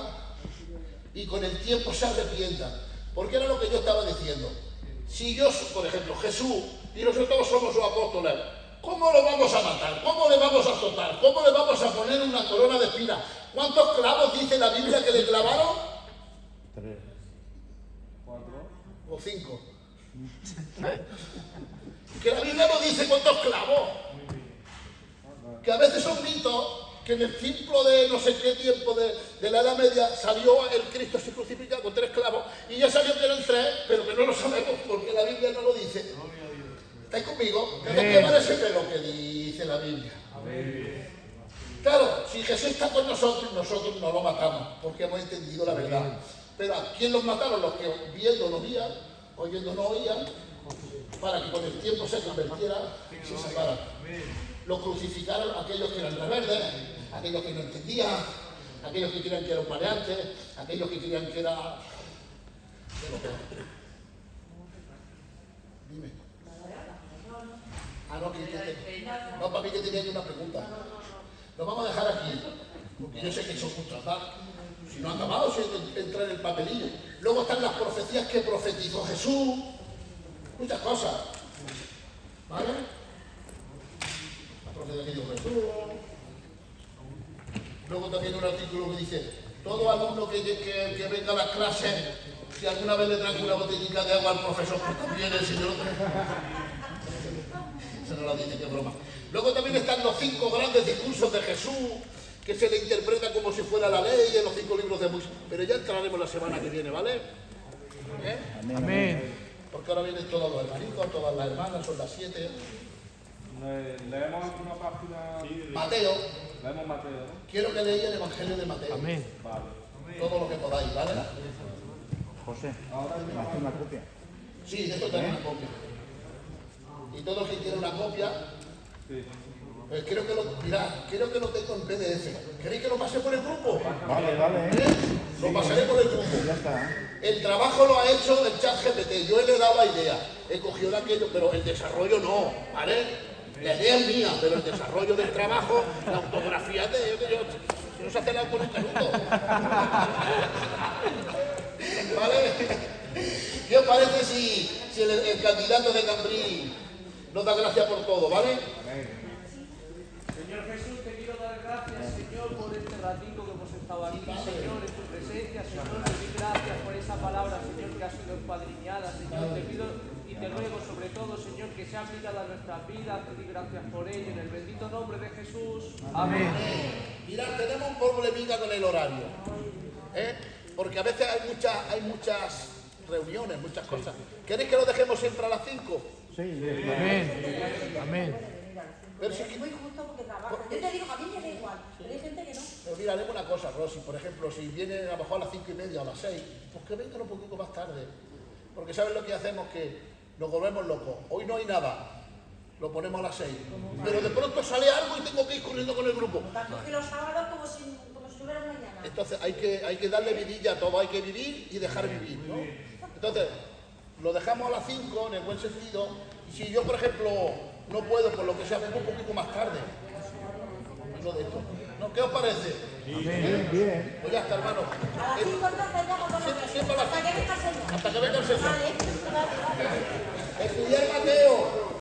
y con el tiempo se arrepienta. Porque era lo que yo estaba diciendo. Si yo, por ejemplo, Jesús, y nosotros somos sus apóstoles, ¿cómo lo vamos a matar? ¿Cómo le vamos a azotar? ¿Cómo le vamos a poner una corona de espinas? ¿Cuántos clavos dice la Biblia que le clavaron? 3. 4. O 5. Que la Biblia no dice cuántos clavos. Que a veces son mitos, que en el templo de no sé qué tiempo de la Edad Media salió el Cristo así crucificado con 3 clavos y ya salió que eran 3, pero que no lo sabemos porque la Biblia no lo dice. ¿Estáis conmigo? ¿Qué parece lo que dice la Biblia? Claro, si Jesús está con nosotros, nosotros no lo matamos, porque hemos entendido la verdad. Pero ¿a quién los mataron? Los que viendo no oían, oyendo no oían, para que con el tiempo se convirtieran y se salvaran. Los crucificaron aquellos que eran rebeldes, aquellos que no entendían, aquellos que creían que era un mareante, aquellos que creían que era de lo peor. Dime. No, para mí que tenía una pregunta. Lo vamos a dejar aquí, porque yo sé que son contratados. Si no han acabado, si entra en el papelillo. Luego están las profecías que profetizó Jesús. Muchas cosas. ¿Vale? La profecía que dijo Jesús. Luego también un artículo que dice, todo alumno que venga a las clases, si alguna vez le trae una botellita de agua al profesor, pues también el Señor se nos lo dice, qué broma. Luego también están los 5 grandes discursos de Jesús, que se le interpreta como si fuera la ley en los 5 libros de Moisés. Pero ya entraremos la semana que viene, ¿vale? Amén. Porque ahora vienen todos los hermanitos, todas las hermanas, son las 7. ¿Leemos alguna página? Mateo. Leemos Mateo, ¿no? Quiero que leáis el Evangelio de Mateo. Amén. Vale. Todo lo que podáis, ¿vale? José, Ahora ¿hace una copia? Sí, de esto tengo una copia. Y todos los que quieren una copia, pues creo que lo tengo en PDF. ¿Queréis que lo pase por el grupo? Vale. Lo pasaré por el grupo. Ya está. El trabajo lo ha hecho el ChatGPT. Yo le he dado la idea. He cogido aquello, pero el desarrollo no, ¿vale? La idea es mía, pero el desarrollo del trabajo, la autografía de no se hace nada con un canuto. ¿Vale? ¿Qué os parece si el candidato de Cambrí nos da gracias por todo, ¿vale? Señor Jesús, te quiero dar gracias, Señor, por este ratito que hemos estado aquí, Señor, en tu presencia, Señor, te doy gracias por esa palabra, Señor, que ha sido escuadriñada, Señor, te pido y te ruego sobre todo, Señor, que sea aplicada a nuestras vidas, te doy gracias por ello, en el bendito nombre de Jesús. Amén. Mirad, tenemos un problemita con el horario, porque a veces hay muchas reuniones, muchas cosas. ¿Queréis que lo dejemos siempre a las 5? Sí, Amén. Pero si es que muy justo porque trabaja. Yo te digo, a mí me da igual, pero hay gente que no. Pero mira, haremos una cosa, Rosy, por ejemplo, si viene a lo mejor a las 5:30 o a las 6, pues que vengan un poquito más tarde. Porque ¿sabes lo que hacemos? Que nos volvemos locos. Hoy no hay nada, lo ponemos a las 6. Pero de pronto sale algo y tengo que ir corriendo con el grupo. Tanto que los sábados como si tuviera mañana. Entonces hay que darle vidilla a todo, hay que vivir y dejar vivir, ¿no? Entonces, lo dejamos a las 5 en el buen sentido, Si yo, por ejemplo, no puedo, por lo que sea, vengo un poquito más tarde. Uno de estos. ¿No? ¿Qué os parece? Bien, bien. Pues ya está, hermano. A las 5 entonces ya con Siempre a las hasta que venga el Señor. Hasta que venga el Señor. Vale, vale. Estudiar Mateo.